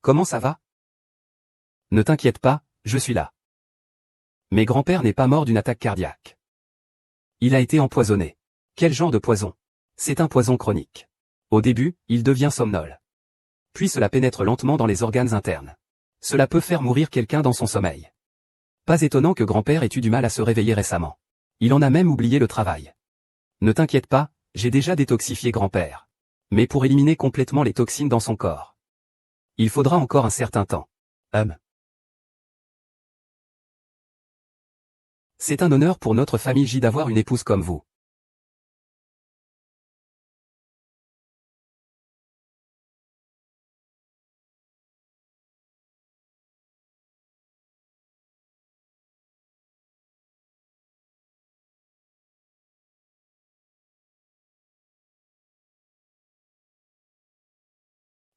Comment ça va? Ne t'inquiète pas, je suis là. Mais grand-père n'est pas mort d'une attaque cardiaque. Il a été empoisonné. Quel genre de poison? C'est un poison chronique. Au début, il devient somnole. Puis cela pénètre lentement dans les organes internes. Cela peut faire mourir quelqu'un dans son sommeil. Pas étonnant que grand-père ait eu du mal à se réveiller récemment. Il en a même oublié le travail. Ne t'inquiète pas, j'ai déjà détoxifié grand-père. Mais pour éliminer complètement les toxines dans son corps. Il faudra encore un certain temps. C'est un honneur pour notre famille J d'avoir une épouse comme vous.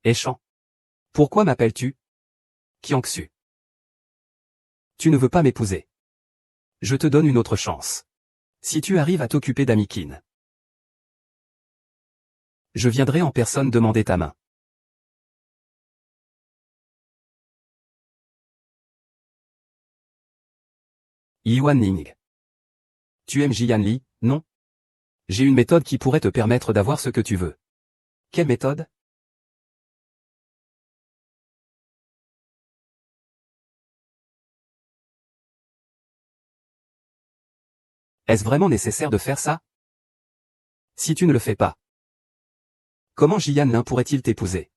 Échant. Pourquoi m'appelles-tu? Kiangsu. Tu ne veux pas m'épouser. Je te donne une autre chance. Si tu arrives à t'occuper d'Amikin, je viendrai en personne demander ta main. Yuan Ning. Tu aimes Jian Li, non? J'ai une méthode qui pourrait te permettre d'avoir ce que tu veux. Quelle méthode? Est-ce vraiment nécessaire de faire ça? Si tu ne le fais pas, comment Jian Lin pourrait-il t'épouser?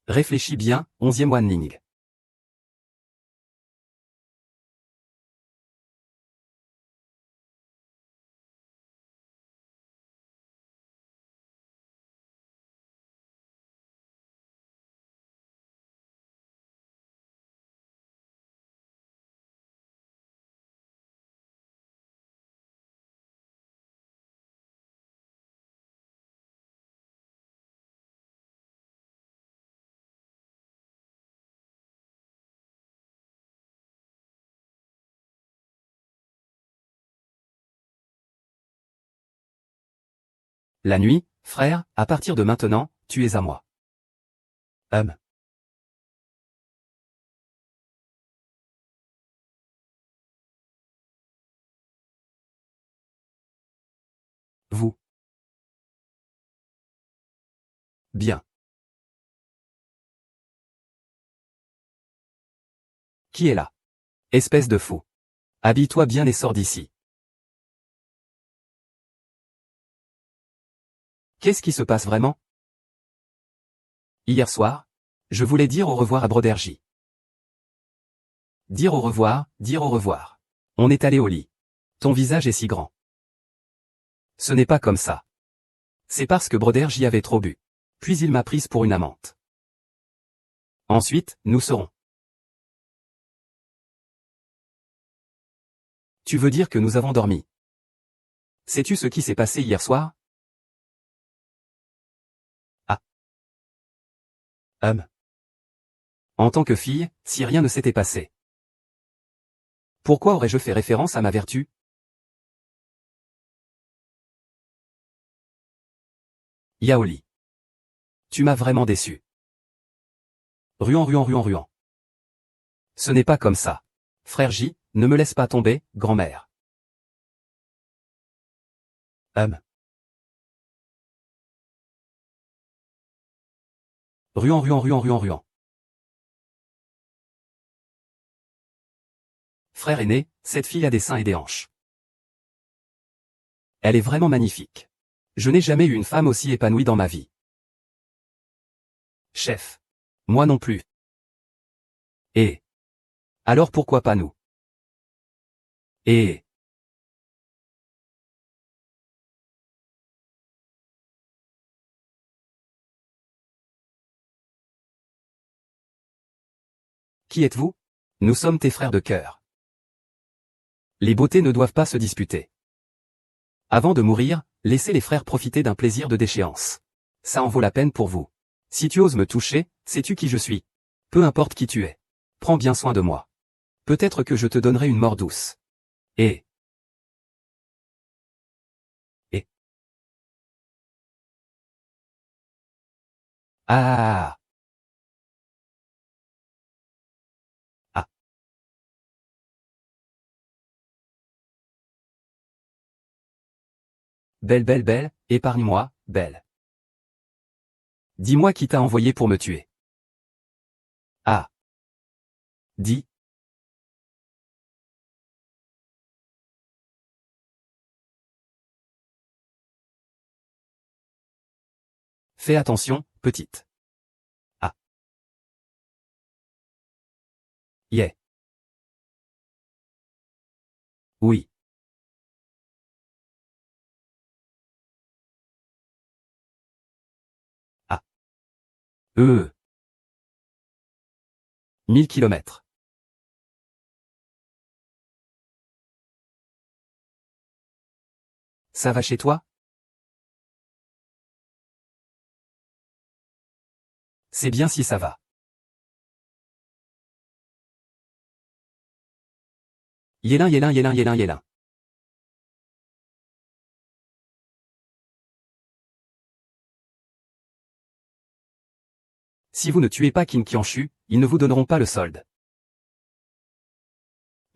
Réfléchis bien, 11e Wan Ning. La nuit, frère, à partir de maintenant, tu es à moi. Vous. Bien. Qui est là? Espèce de fou. Habille-toi bien et sors d'ici. Qu'est-ce qui se passe vraiment? Hier soir, je voulais dire au revoir à Broderji. Dire au revoir, dire au revoir. On est allé au lit. Ton visage est si grand. Ce n'est pas comme ça. C'est parce que Broderji avait trop bu. Puis il m'a prise pour une amante. Ensuite, nous serons. Tu veux dire que nous avons dormi? Sais-tu ce qui s'est passé hier soir? Ah. En tant que fille, si rien ne s'était passé. Pourquoi aurais-je fait référence à ma vertu? Yaoli. Tu m'as vraiment déçu. Ruan. Ce n'est pas comme ça. Frère J, ne me laisse pas tomber, grand-mère. Ruan. Frère aîné, cette fille a des seins et des hanches. Elle est vraiment magnifique. Je n'ai jamais eu une femme aussi épanouie dans ma vie. Chef. Moi non plus. Et. Alors pourquoi pas nous? Et. Qui êtes-vous? Nous sommes tes frères de cœur. Les beautés ne doivent pas se disputer. Avant de mourir, laissez les frères profiter d'un plaisir de déchéance. Ça en vaut la peine pour vous. Si tu oses me toucher, sais-tu qui je suis? Peu importe qui tu es. Prends bien soin de moi. Peut-être que je te donnerai une mort douce. Et. Ah. Ah. Belle, épargne-moi, belle. Dis-moi qui t'a envoyé pour me tuer. Ah. Dis. Fais attention, petite. Ah. Yeah. Oui. Ah. 1000 kilomètres. Ça va chez toi? C'est bien si ça va. Yélin. Si vous ne tuez pas Kin Qianshu, ils ne vous donneront pas le solde.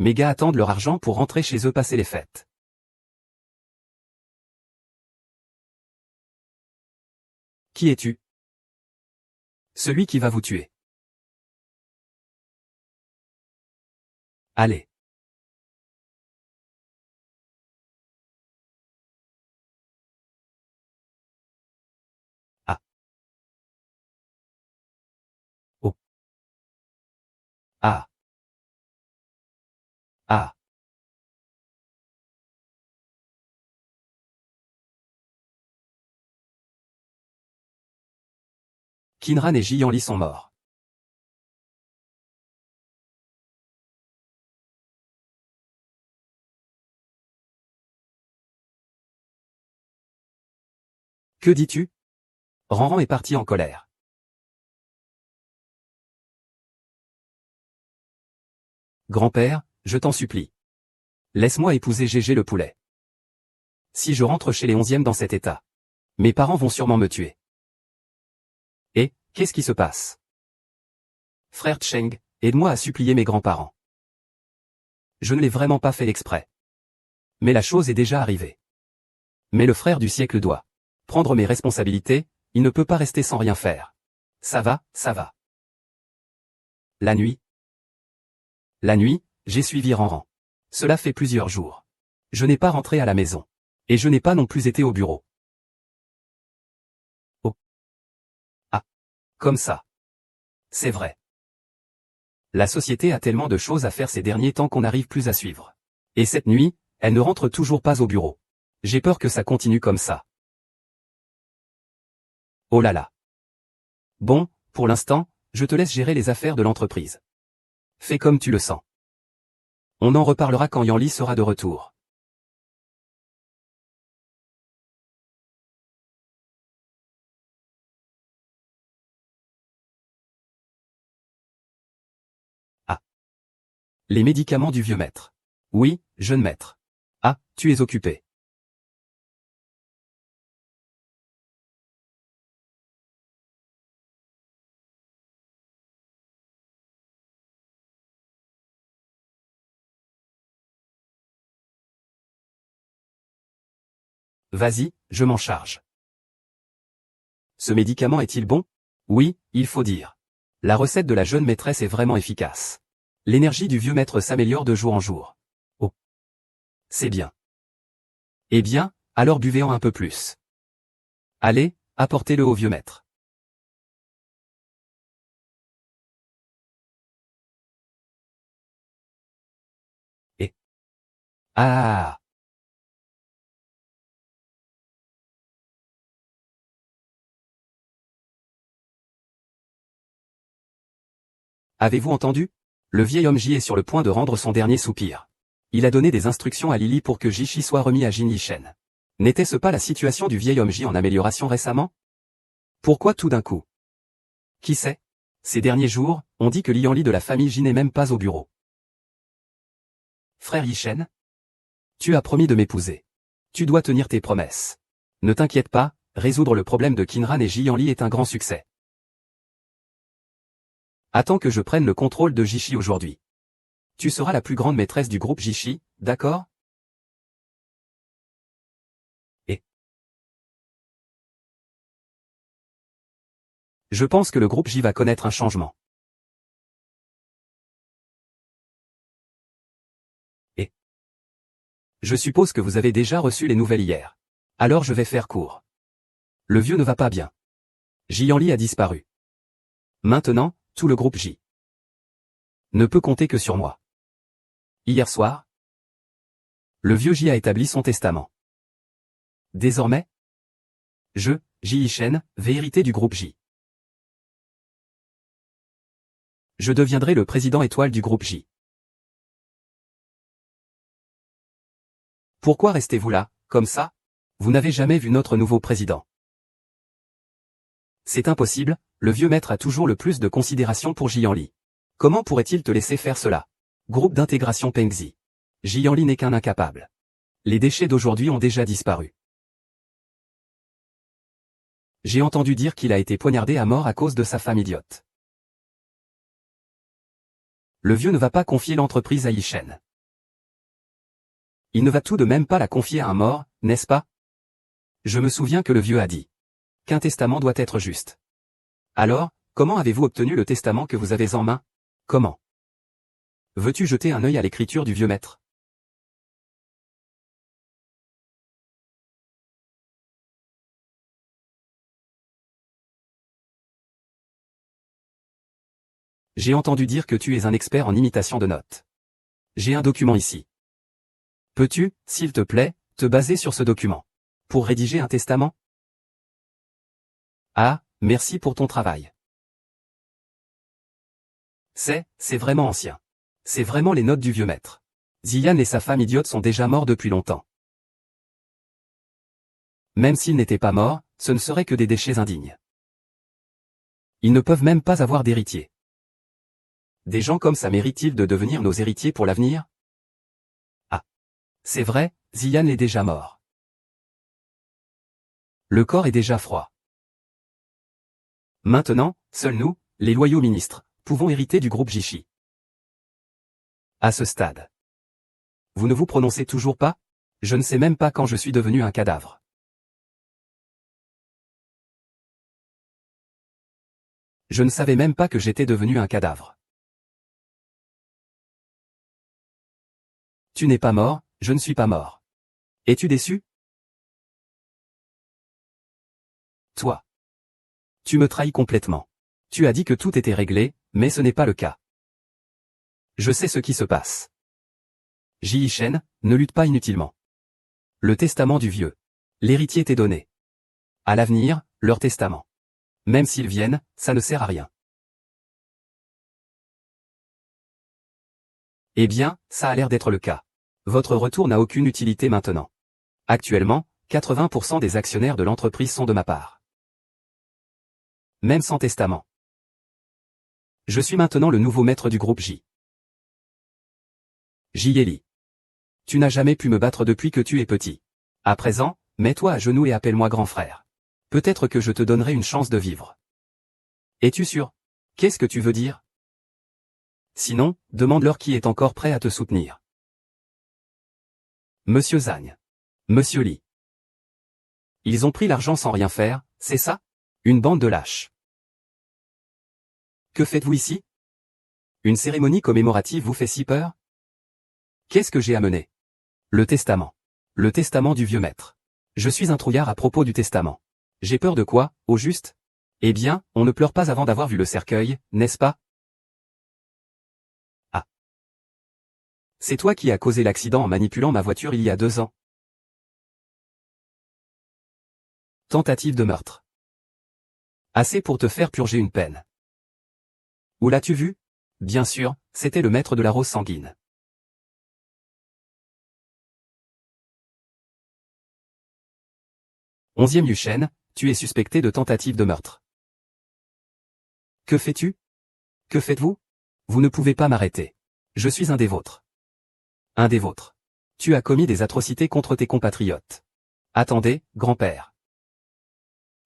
Mes gars attendent leur argent pour rentrer chez eux passer les fêtes. Qui es-tu? Celui qui va vous tuer. Allez. Ah. Oh. Ah. Ah. Kinran et Jianli sont morts. Que dis-tu? Ranran est parti en colère. Grand-père, je t'en supplie. Laisse-moi épouser Gégé le poulet. Si je rentre chez les 11e dans cet état, mes parents vont sûrement me tuer. Et, qu'est-ce qui se passe? Frère Cheng, aide-moi à supplier mes grands-parents. Je ne l'ai vraiment pas fait exprès. Mais la chose est déjà arrivée. Mais le frère du siècle doit prendre mes responsabilités, il ne peut pas rester sans rien faire. Ça va. La nuit, j'ai suivi Ranran. Cela fait plusieurs jours. Je n'ai pas rentré à la maison. Et je n'ai pas non plus été au bureau. Oh. Ah. Comme ça. C'est vrai. La société a tellement de choses à faire ces derniers temps qu'on n'arrive plus à suivre. Et cette nuit, elle ne rentre toujours pas au bureau. J'ai peur que ça continue comme ça. Oh là là. Bon, pour l'instant, je te laisse gérer les affaires de l'entreprise. Fais comme tu le sens. On en reparlera quand Yanli sera de retour. Ah. Les médicaments du vieux maître. Oui, jeune maître. Ah, tu es occupé. Vas-y, je m'en charge. Ce médicament est-il bon? Oui, il faut dire. La recette de la jeune maîtresse est vraiment efficace. L'énergie du vieux maître s'améliore de jour en jour. Oh. C'est bien. Eh bien, alors buvez-en un peu plus. Allez, apportez-le au vieux maître. Et... Ah. Avez-vous entendu? Le vieil homme J est sur le point de rendre son dernier soupir. Il a donné des instructions à Lily pour que Jishi soit remis à Jin Yishen. N'était-ce pas la situation du vieil homme J en amélioration récemment? Pourquoi tout d'un coup? Qui sait? Ces derniers jours, on dit que Lianli de la famille J n'est même pas au bureau. Frère Yishen? Tu as promis de m'épouser. Tu dois tenir tes promesses. Ne t'inquiète pas, résoudre le problème de Kinran et Jianli est un grand succès. Attends que je prenne le contrôle de Jishi aujourd'hui. Tu seras la plus grande maîtresse du groupe Jishi, d'accord? Et je pense que le groupe J va connaître un changement. Et je suppose que vous avez déjà reçu les nouvelles hier. Alors je vais faire court. Le vieux ne va pas bien. Jianli a disparu. Maintenant, tout le groupe J ne peut compter que sur moi. Hier soir, le vieux J a établi son testament. Désormais, je, Ji Yishen, vais hériter du groupe J. Je deviendrai le président étoile du groupe J. Pourquoi restez-vous là, comme ça? Vous n'avez jamais vu notre nouveau président. C'est impossible, le vieux maître a toujours le plus de considération pour Jianli. Comment pourrait-il te laisser faire cela? Groupe d'intégration Pengzi. Jianli n'est qu'un incapable. Les déchets d'aujourd'hui ont déjà disparu. J'ai entendu dire qu'il a été poignardé à mort à cause de sa femme idiote. Le vieux ne va pas confier l'entreprise à Yishen. Il ne va tout de même pas la confier à un mort, n'est-ce pas? Je me souviens que le vieux a dit qu'un testament doit être juste. Alors, comment avez-vous obtenu le testament que vous avez en main? Comment? Veux-tu jeter un œil à l'écriture du vieux maître? J'ai entendu dire que tu es un expert en imitation de notes. J'ai un document ici. Peux-tu, s'il te plaît, te baser sur ce document pour rédiger un testament? Ah, merci pour ton travail. C'est vraiment ancien. C'est vraiment les notes du vieux maître. Ziyan et sa femme idiote sont déjà morts depuis longtemps. Même s'ils n'étaient pas morts, ce ne seraient que des déchets indignes. Ils ne peuvent même pas avoir d'héritier. Des gens comme ça méritent-ils de devenir nos héritiers pour l'avenir? Ah. C'est vrai, Ziyan est déjà mort. Le corps est déjà froid. Maintenant, seuls nous, les loyaux ministres, pouvons hériter du groupe Jishi. À ce stade. Vous ne vous prononcez toujours pas? Je ne sais même pas quand je suis devenu un cadavre. Je ne savais même pas que j'étais devenu un cadavre. Tu n'es pas mort, je ne suis pas mort. Es-tu déçu? Toi. Tu me trahis complètement. Tu as dit que tout était réglé, mais ce n'est pas le cas. Je sais ce qui se passe. Ji Yishen, ne lutte pas inutilement. Le testament du vieux. L'héritier t'est donné. À l'avenir, leur testament. Même s'ils viennent, ça ne sert à rien. Eh bien, ça a l'air d'être le cas. Votre retour n'a aucune utilité maintenant. Actuellement, 80% des actionnaires de l'entreprise sont de ma part. Même sans testament. Je suis maintenant le nouveau maître du groupe J. J. Tu n'as jamais pu me battre depuis que tu es petit. À présent, mets-toi à genoux et appelle-moi grand frère. Peut-être que je te donnerai une chance de vivre. Es-tu sûr? Qu'est-ce que tu veux dire? Sinon, demande-leur qui est encore prêt à te soutenir. Monsieur Zagne. Monsieur Lee. Ils ont pris l'argent sans rien faire, c'est ça? Une bande de lâches. Que faites-vous ici? Une cérémonie commémorative vous fait si peur? Qu'est-ce que j'ai amené? Le testament. Le testament du vieux maître. Je suis un trouillard à propos du testament. J'ai peur de quoi, au juste? Eh bien, on ne pleure pas avant d'avoir vu le cercueil, n'est-ce pas? Ah. C'est toi qui as causé l'accident en manipulant ma voiture il y a 2 ans. Tentative de meurtre. Assez pour te faire purger une peine. Où l'as-tu vu? Bien sûr, c'était le maître de la rose sanguine. Onzième Yuchen, tu es suspecté de tentative de meurtre. Que fais-tu? Que faites-vous? Vous ne pouvez pas m'arrêter. Je suis un des vôtres. Un des vôtres. Tu as commis des atrocités contre tes compatriotes. Attendez, grand-père.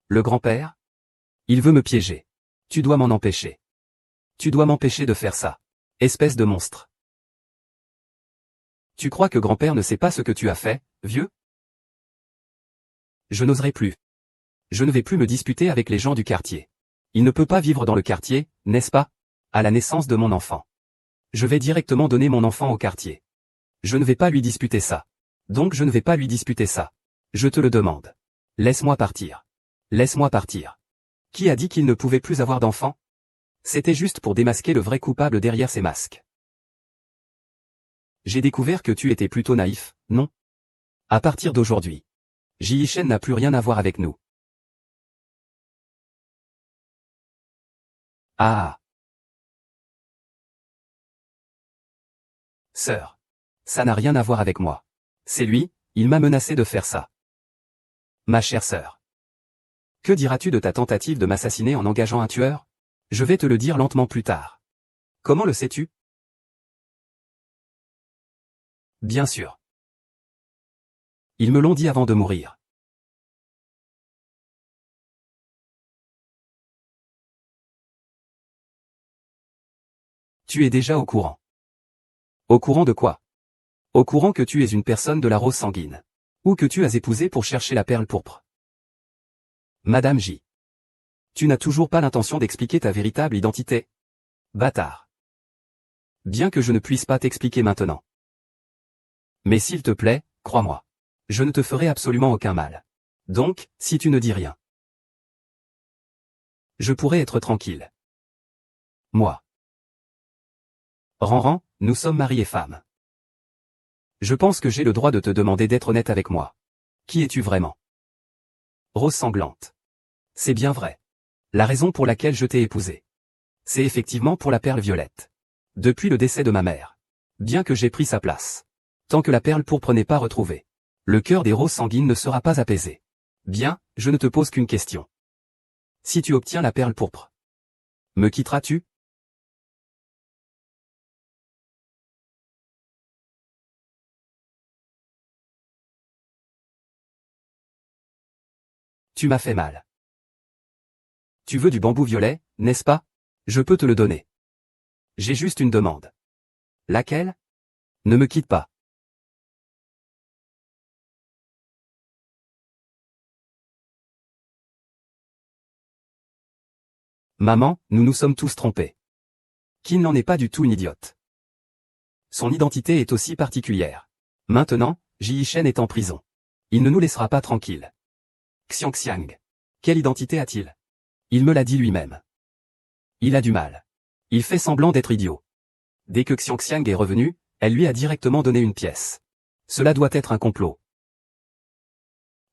Le grand-père? Il veut me piéger. Tu dois m'en empêcher. Tu dois m'empêcher de faire ça. Espèce de monstre. Tu crois que grand-père ne sait pas ce que tu as fait, vieux? Je n'oserai plus. Je ne vais plus me disputer avec les gens du quartier. Il ne peut pas vivre dans le quartier, n'est-ce pas? À la naissance de mon enfant. Je vais directement donner mon enfant au quartier. Je ne vais pas lui disputer ça. Donc je ne vais pas lui disputer ça. Je te le demande. Laisse-moi partir. Laisse-moi partir. Qui a dit qu'il ne pouvait plus avoir d'enfant? C'était juste pour démasquer le vrai coupable derrière ces masques. J'ai découvert que tu étais plutôt naïf, non? À partir d'aujourd'hui. Ji-Shen n'a plus rien à voir avec nous. Ah. Sœur. Ça n'a rien à voir avec moi. C'est lui, il m'a menacé de faire ça. Ma chère sœur. Que diras-tu de ta tentative de m'assassiner en engageant un tueur? Je vais te le dire lentement plus tard. Comment le sais-tu? Bien sûr. Ils me l'ont dit avant de mourir. Tu es déjà au courant. Au courant de quoi? Au courant que tu es une personne de la rose sanguine. Ou que tu as épousé pour chercher la perle pourpre. Madame J. Tu n'as toujours pas l'intention d'expliquer ta véritable identité. Bâtard. Bien que je ne puisse pas t'expliquer maintenant. Mais s'il te plaît, crois-moi. Je ne te ferai absolument aucun mal. Donc, si tu ne dis rien. Je pourrais être tranquille. Moi. Ranran, nous sommes mari et femme. Je pense que j'ai le droit de te demander d'être honnête avec moi. Qui es-tu vraiment? Rose sanglante. C'est bien vrai. La raison pour laquelle je t'ai épousée. C'est effectivement pour la perle violette. Depuis le décès de ma mère. Bien que j'ai pris sa place. Tant que la perle pourpre n'est pas retrouvée. Le cœur des roses sanguines ne sera pas apaisé. Bien, je ne te pose qu'une question. Si tu obtiens la perle pourpre. Me quitteras-tu? Tu m'as fait mal. Tu veux du bambou violet, n'est-ce pas? Je peux te le donner. J'ai juste une demande. Laquelle? Ne me quitte pas. Maman, nous nous sommes tous trompés. Qui n'en est pas du tout une idiote. Son identité est aussi particulière. Maintenant, Ji-Shen est en prison. Il ne nous laissera pas tranquilles. Xiangxiang. Quelle identité a-t-il? Il me l'a dit lui-même. Il a du mal. Il fait semblant d'être idiot. Dès que Xiangxiang est revenu, elle lui a directement donné une pièce. Cela doit être un complot.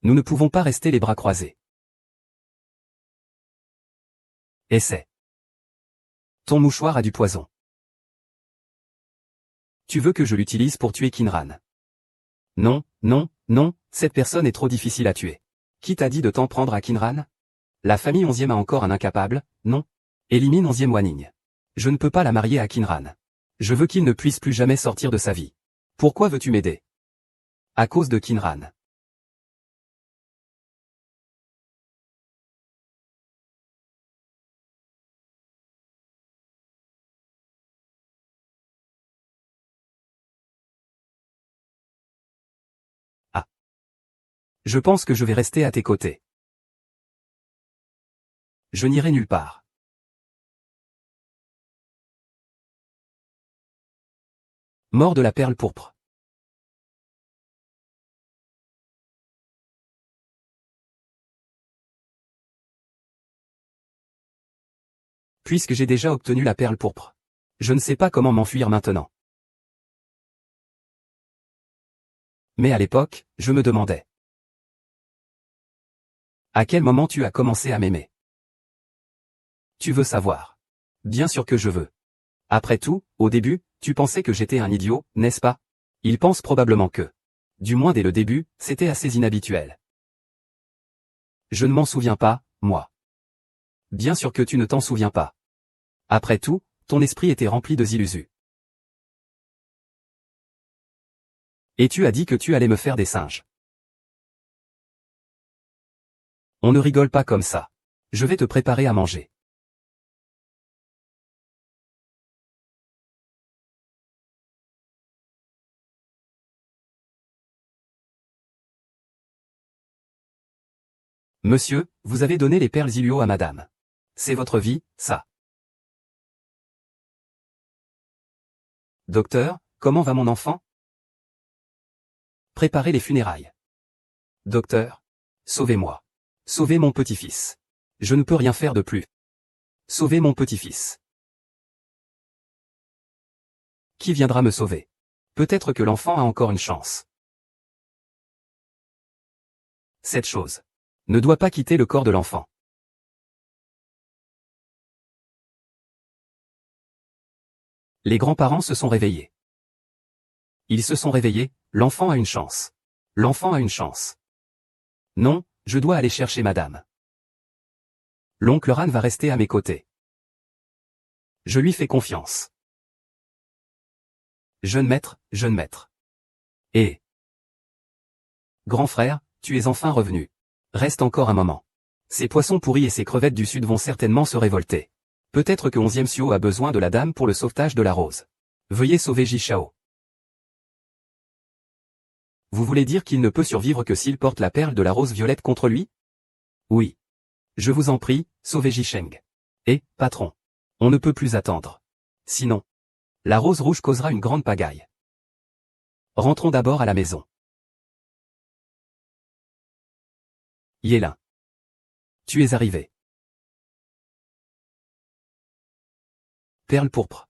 Nous ne pouvons pas rester les bras croisés. Essaie. Ton mouchoir a du poison. Tu veux que je l'utilise pour tuer Kinran? Non, non, non, cette personne est trop difficile à tuer. Qui t'a dit de t'en prendre à Kinran? La famille 11e a encore un incapable, non? Élimine 11e Wanning. Je ne peux pas la marier à Kinran. Je veux qu'il ne puisse plus jamais sortir de sa vie. Pourquoi veux-tu m'aider? À cause de Kinran. Ah. Je pense que je vais rester à tes côtés. Je n'irai nulle part. Mort de la perle pourpre. Puisque j'ai déjà obtenu la perle pourpre. Je ne sais pas comment m'enfuir maintenant. Mais à l'époque, je me demandais. À quel moment tu as commencé à m'aimer? Tu veux savoir? Bien sûr que je veux. Après tout, au début, tu pensais que j'étais un idiot, n'est-ce pas? Il pense probablement que. Du moins dès le début, c'était assez inhabituel. Je ne m'en souviens pas, moi. Bien sûr que tu ne t'en souviens pas. Après tout, ton esprit était rempli de illusions. Et tu as dit que tu allais me faire des singes. On ne rigole pas comme ça. Je vais te préparer à manger. Monsieur, vous avez donné les perles Illuo à madame. C'est votre vie, ça. Docteur, comment va mon enfant? Préparez les funérailles. Docteur, sauvez-moi. Sauvez mon petit-fils. Je ne peux rien faire de plus. Sauvez mon petit-fils. Qui viendra me sauver? Peut-être que l'enfant a encore une chance. Cette chose ne doit pas quitter le corps de l'enfant. Les grands-parents se sont réveillés. Ils se sont réveillés, l'enfant a une chance. L'enfant a une chance. Non, je dois aller chercher madame. L'oncle Ran va rester à mes côtés. Je lui fais confiance. Jeune maître. Et grand frère, tu es enfin revenu. Reste encore un moment. Ces poissons pourris et ces crevettes du sud vont certainement se révolter. Peut-être que 11e Suo a besoin de la dame pour le sauvetage de la rose. Veuillez sauver Jishao. Vous voulez dire qu'il ne peut survivre que s'il porte la perle de la rose violette contre lui? Oui. Je vous en prie, sauvez Jisheng. Et, patron. On ne peut plus attendre. Sinon, la rose rouge causera une grande pagaille. Rentrons d'abord à la maison. Yélin. Tu es arrivé. Perle pourpre.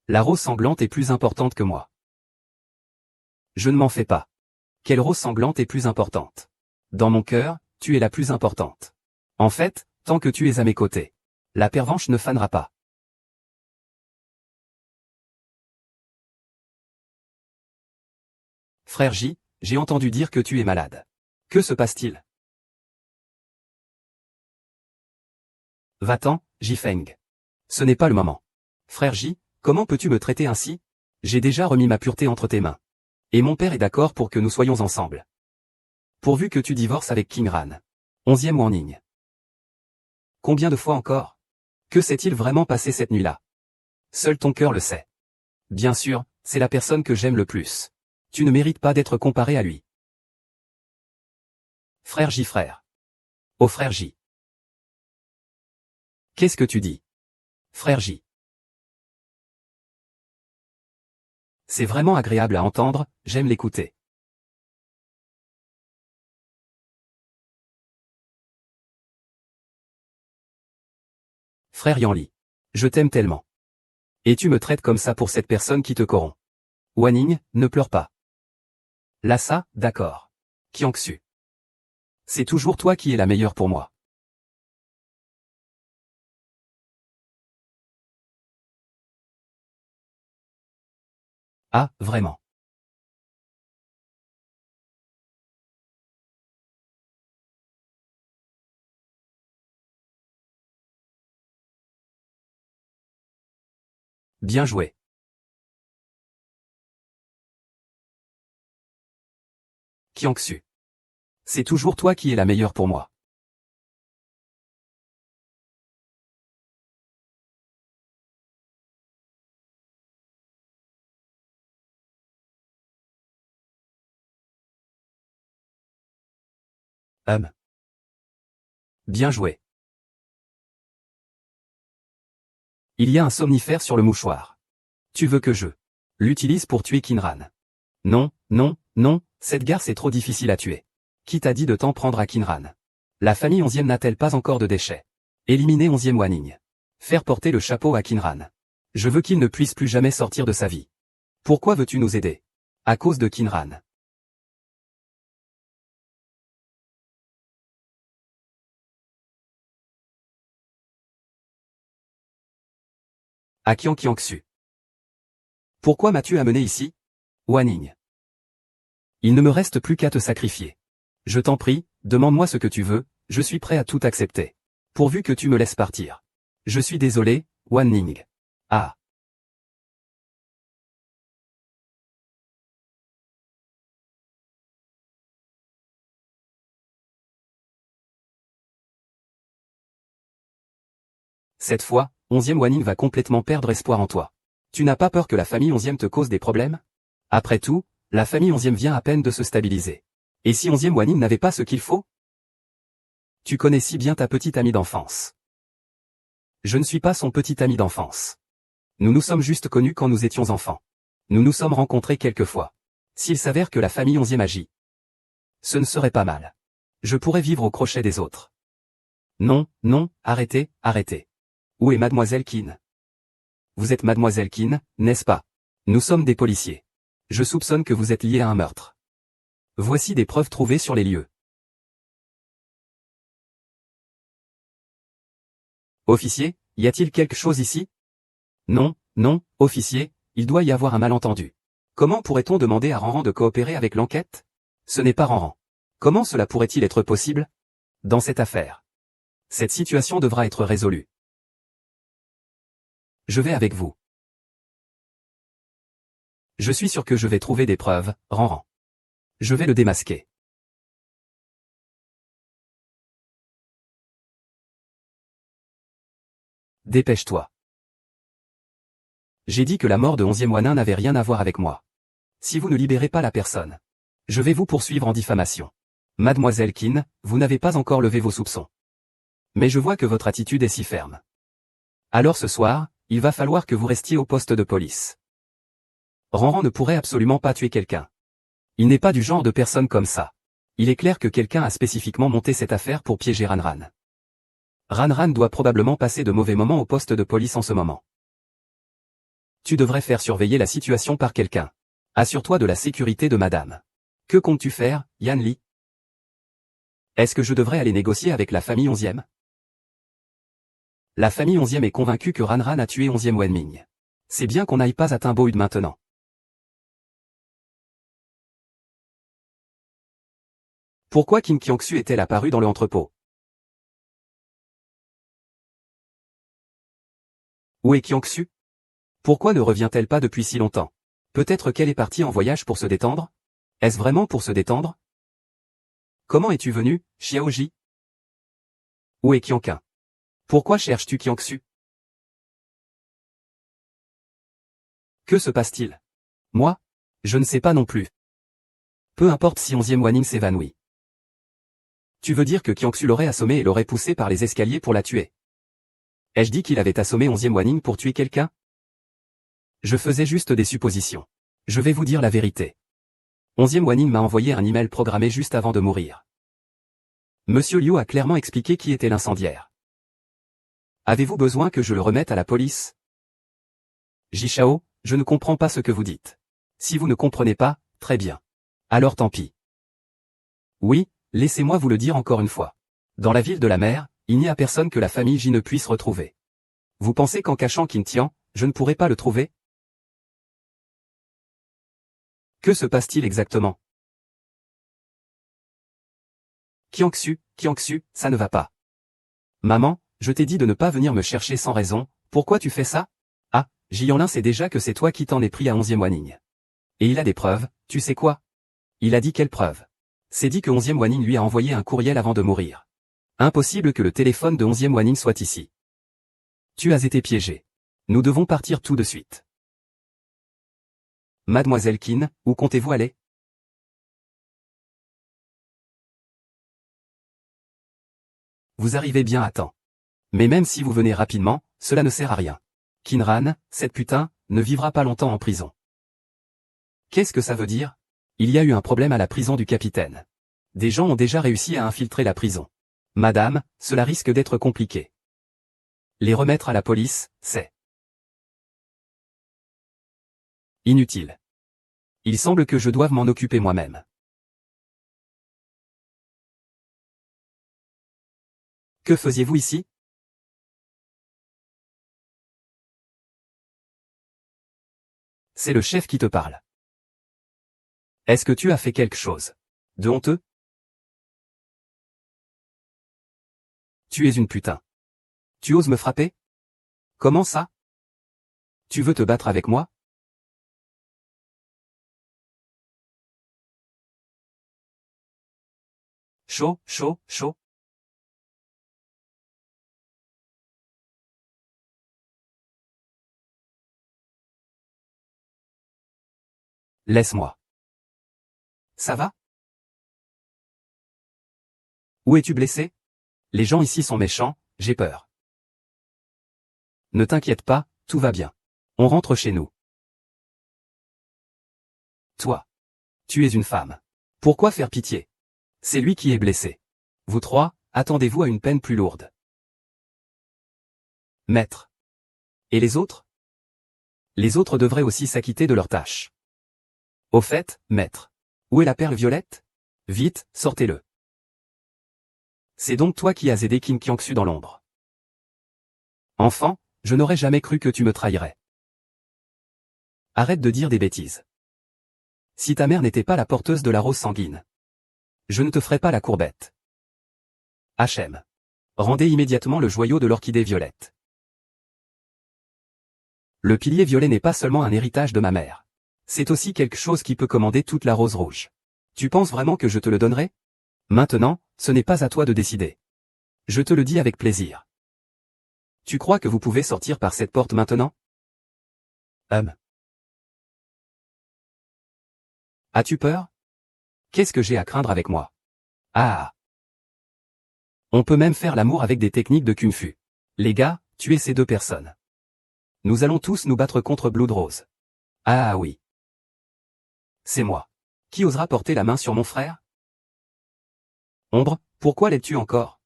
La rose sanglante est plus importante que moi. Je ne m'en fais pas. Quelle rose sanglante est plus importante? Dans mon cœur, tu es la plus importante. En fait, tant que tu es à mes côtés, la pervenche ne fanera pas. Frère J, j'ai entendu dire que tu es malade. Que se passe-t-il? Va-t'en, Jifeng. Ce n'est pas le moment. Frère J, comment peux-tu me traiter ainsi? J'ai déjà remis ma pureté entre tes mains. Et mon père est d'accord pour que nous soyons ensemble. Pourvu que tu divorces avec King Ran. 11e Wanning. Combien de fois encore? Que s'est-il vraiment passé cette nuit-là? Seul ton cœur le sait. Bien sûr, c'est la personne que j'aime le plus. Tu ne mérites pas d'être comparé à lui. Frère J frère. Oh frère J. Qu'est-ce que tu dis? Frère J. C'est vraiment agréable à entendre, j'aime l'écouter. Frère Yanli. Je t'aime tellement. Et tu me traites comme ça pour cette personne qui te corrompt. Wanning, ne pleure pas. Lhasa, d'accord. Kiangsu. C'est toujours toi qui es la meilleure pour moi. Ah, vraiment. Bien joué. Kyangsu. C'est toujours toi qui es la meilleure pour moi. Bien joué. Il y a un somnifère sur le mouchoir. Tu veux que je l'utilise pour tuer Kinran? Non, non, non, cette garce est trop difficile à tuer. Qui t'a dit de t'en prendre à Kinran? La famille 11e n'a-t-elle pas encore de déchets? Éliminer 11e Wanning. Faire porter le chapeau à Kinran. Je veux qu'il ne puisse plus jamais sortir de sa vie. Pourquoi veux-tu nous aider? À cause de Kinran. À Kyangsu. Pourquoi m'as-tu amené ici? Wanning. Il ne me reste plus qu'à te sacrifier. Je t'en prie, demande-moi ce que tu veux, je suis prêt à tout accepter. Pourvu que tu me laisses partir. Je suis désolé, Wanning. Ah. Cette fois, 11e Wanning va complètement perdre espoir en toi. Tu n'as pas peur que la famille 11e te cause des problèmes? Après tout, la famille 11e vient à peine de se stabiliser. Et si 11e Wanning n'avait pas ce qu'il faut? Tu connais si bien ta petite amie d'enfance. Je ne suis pas son petit ami d'enfance. Nous nous sommes juste connus quand nous étions enfants. Nous nous sommes rencontrés quelques fois. S'il s'avère que la famille 11e agit, ce ne serait pas mal. Je pourrais vivre au crochet des autres. Non, non, arrêtez, arrêtez. Où est mademoiselle Keane? Vous êtes mademoiselle Keane, n'est-ce pas? Nous sommes des policiers. Je soupçonne que vous êtes lié à un meurtre. Voici des preuves trouvées sur les lieux. Officier, y a-t-il quelque chose ici? Non, non, officier, il doit y avoir un malentendu. Comment pourrait-on demander à Ranran de coopérer avec l'enquête? Ce n'est pas Ranran. Comment cela pourrait-il être possible? Dans cette affaire. Cette situation devra être résolue. Je vais avec vous. Je suis sûr que je vais trouver des preuves, Ranran. Je vais le démasquer. Dépêche-toi. J'ai dit que la mort de 11e Wanin n'avait rien à voir avec moi. Si vous ne libérez pas la personne, je vais vous poursuivre en diffamation. Mademoiselle Keane, vous n'avez pas encore levé vos soupçons. Mais je vois que votre attitude est si ferme. Alors ce soir, il va falloir que vous restiez au poste de police. Ranran ne pourrait absolument pas tuer quelqu'un. Il n'est pas du genre de personne comme ça. Il est clair que quelqu'un a spécifiquement monté cette affaire pour piéger Ranran. Ranran doit probablement passer de mauvais moments au poste de police en ce moment. Tu devrais faire surveiller la situation par quelqu'un. Assure-toi de la sécurité de madame. Que comptes-tu faire, Yan Li? Est-ce que je devrais aller négocier avec la famille 11e? La famille 11e est convaincue que Ranran a tué 11e Wenming. C'est bien qu'on n'aille pas à Timboud maintenant. Pourquoi Kim Kyangsu est-elle apparue dans le entrepôt? Où est Kyangsu? Pourquoi ne revient-elle pas depuis si longtemps? Peut-être qu'elle est partie en voyage pour se détendre? Est-ce vraiment pour se détendre? Comment es-tu venu, Xiaoji? Où est Qianqun? Pourquoi cherches-tu Kyangsu? Que se passe-t-il? Moi? Je ne sais pas non plus. Peu importe si 11e Wanning s'évanouit. Tu veux dire que Kyangsu l'aurait assommé et l'aurait poussé par les escaliers pour la tuer? Ai-je dit qu'il avait assommé 11e Wanning pour tuer quelqu'un? Je faisais juste des suppositions. Je vais vous dire la vérité. 11e Wanning m'a envoyé un email programmé juste avant de mourir. Monsieur Liu a clairement expliqué qui était l'incendiaire. Avez-vous besoin que je le remette à la police? Jishao, je ne comprends pas ce que vous dites. Si vous ne comprenez pas, très bien. Alors tant pis. Oui, laissez-moi vous le dire encore une fois. Dans la ville de la mer, il n'y a personne que la famille J ne puisse retrouver. Vous pensez qu'en cachant Qin Tian, je ne pourrai pas le trouver? Que se passe-t-il exactement? Kiangsu, ça ne va pas. Maman, je t'ai dit de ne pas venir me chercher sans raison, pourquoi tu fais ça? Ah, Jianlin sait déjà que c'est toi qui t'en es pris à 11e Wanning. Et il a des preuves, tu sais quoi? Il a dit quelles preuves? C'est dit que 11e Wanning lui a envoyé un courriel avant de mourir. Impossible que le téléphone de 11e Wanning soit ici. Tu as été piégé. Nous devons partir tout de suite. Mademoiselle Qin, où comptez-vous aller? Vous arrivez bien à temps. Mais même si vous venez rapidement, cela ne sert à rien. Qinran, cette putain, ne vivra pas longtemps en prison. Qu'est-ce que ça veut dire? Il y a eu un problème à la prison du capitaine. Des gens ont déjà réussi à infiltrer la prison. Madame, cela risque d'être compliqué. Les remettre à la police, c'est inutile. Il semble que je doive m'en occuper moi-même. Que faisiez-vous ici? C'est le chef qui te parle. Est-ce que tu as fait quelque chose de honteux? Tu es une putain. Tu oses me frapper? Comment ça? Tu veux te battre avec moi? Chaud, chaud, chaud. Laisse-moi. Ça va? Où es-tu blessé? Les gens ici sont méchants, j'ai peur. Ne t'inquiète pas, tout va bien. On rentre chez nous. Toi. Tu es une femme. Pourquoi faire pitié? C'est lui qui est blessé. Vous trois, attendez-vous à une peine plus lourde. Maître. Et les autres? Les autres devraient aussi s'acquitter de leurs tâches. Au fait, maître. Où est la perle violette? Vite, sortez-le. C'est donc toi qui as aidé Qin Qiangsu dans l'ombre. Enfant, je n'aurais jamais cru que tu me trahirais. Arrête de dire des bêtises. Si ta mère n'était pas la porteuse de la rose sanguine, je ne te ferais pas la courbette. HM. Rendez immédiatement le joyau de l'orchidée violette. Le pilier violet n'est pas seulement un héritage de ma mère. C'est aussi quelque chose qui peut commander toute la rose rouge. Tu penses vraiment que je te le donnerai? Maintenant, ce n'est pas à toi de décider. Je te le dis avec plaisir. Tu crois que vous pouvez sortir par cette porte maintenant? As-tu peur? Qu'est-ce que j'ai à craindre avec moi? Ah! On peut même faire l'amour avec des techniques de Kung Fu. Les gars, tuez ces deux personnes. Nous allons tous nous battre contre Blood Rose. Ah oui. C'est moi. Qui osera porter la main sur mon frère? Ombre, pourquoi l'es-tu encore?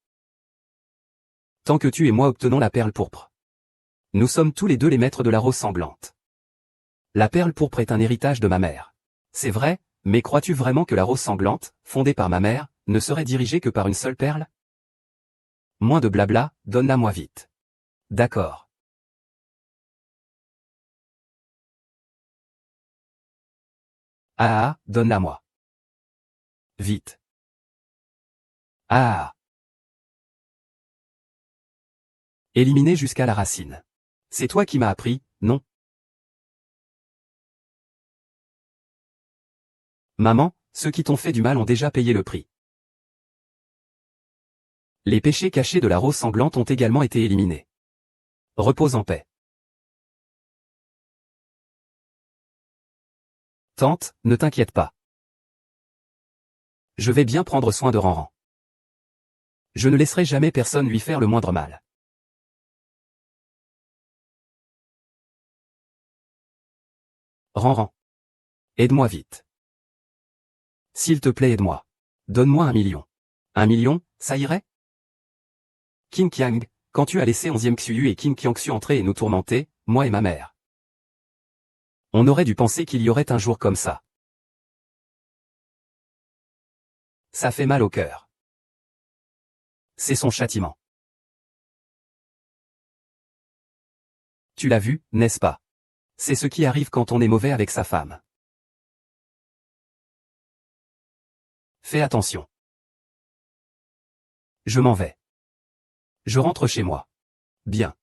Tant que tu et moi obtenons la perle pourpre. Nous sommes tous les deux les maîtres de la rose sanglante. La perle pourpre est un héritage de ma mère. C'est vrai, mais crois-tu vraiment que la rose sanglante, fondée par ma mère, ne serait dirigée que par une seule perle? Moins de blabla, donne-la-moi vite. D'accord. Ah, donne-la-moi. Vite. Ah. Éliminer jusqu'à la racine. C'est toi qui m'as appris, non? Maman, ceux qui t'ont fait du mal ont déjà payé le prix. Les péchés cachés de la rose sanglante ont également été éliminés. Repose en paix. Tante, ne t'inquiète pas. Je vais bien prendre soin de Ranran. Je ne laisserai jamais personne lui faire le moindre mal. Ranran. Aide-moi vite. S'il te plaît, aide-moi. Donne-moi 1 million. 1 million, ça irait? Qin Qiang, quand tu as laissé 11e Xuyu et Qin Qiangsu entrer et nous tourmenter, moi et ma mère. On aurait dû penser qu'il y aurait un jour comme ça. Ça fait mal au cœur. C'est son châtiment. Tu l'as vu, n'est-ce pas? C'est ce qui arrive quand on est mauvais avec sa femme. Fais attention. Je m'en vais. Je rentre chez moi. Bien.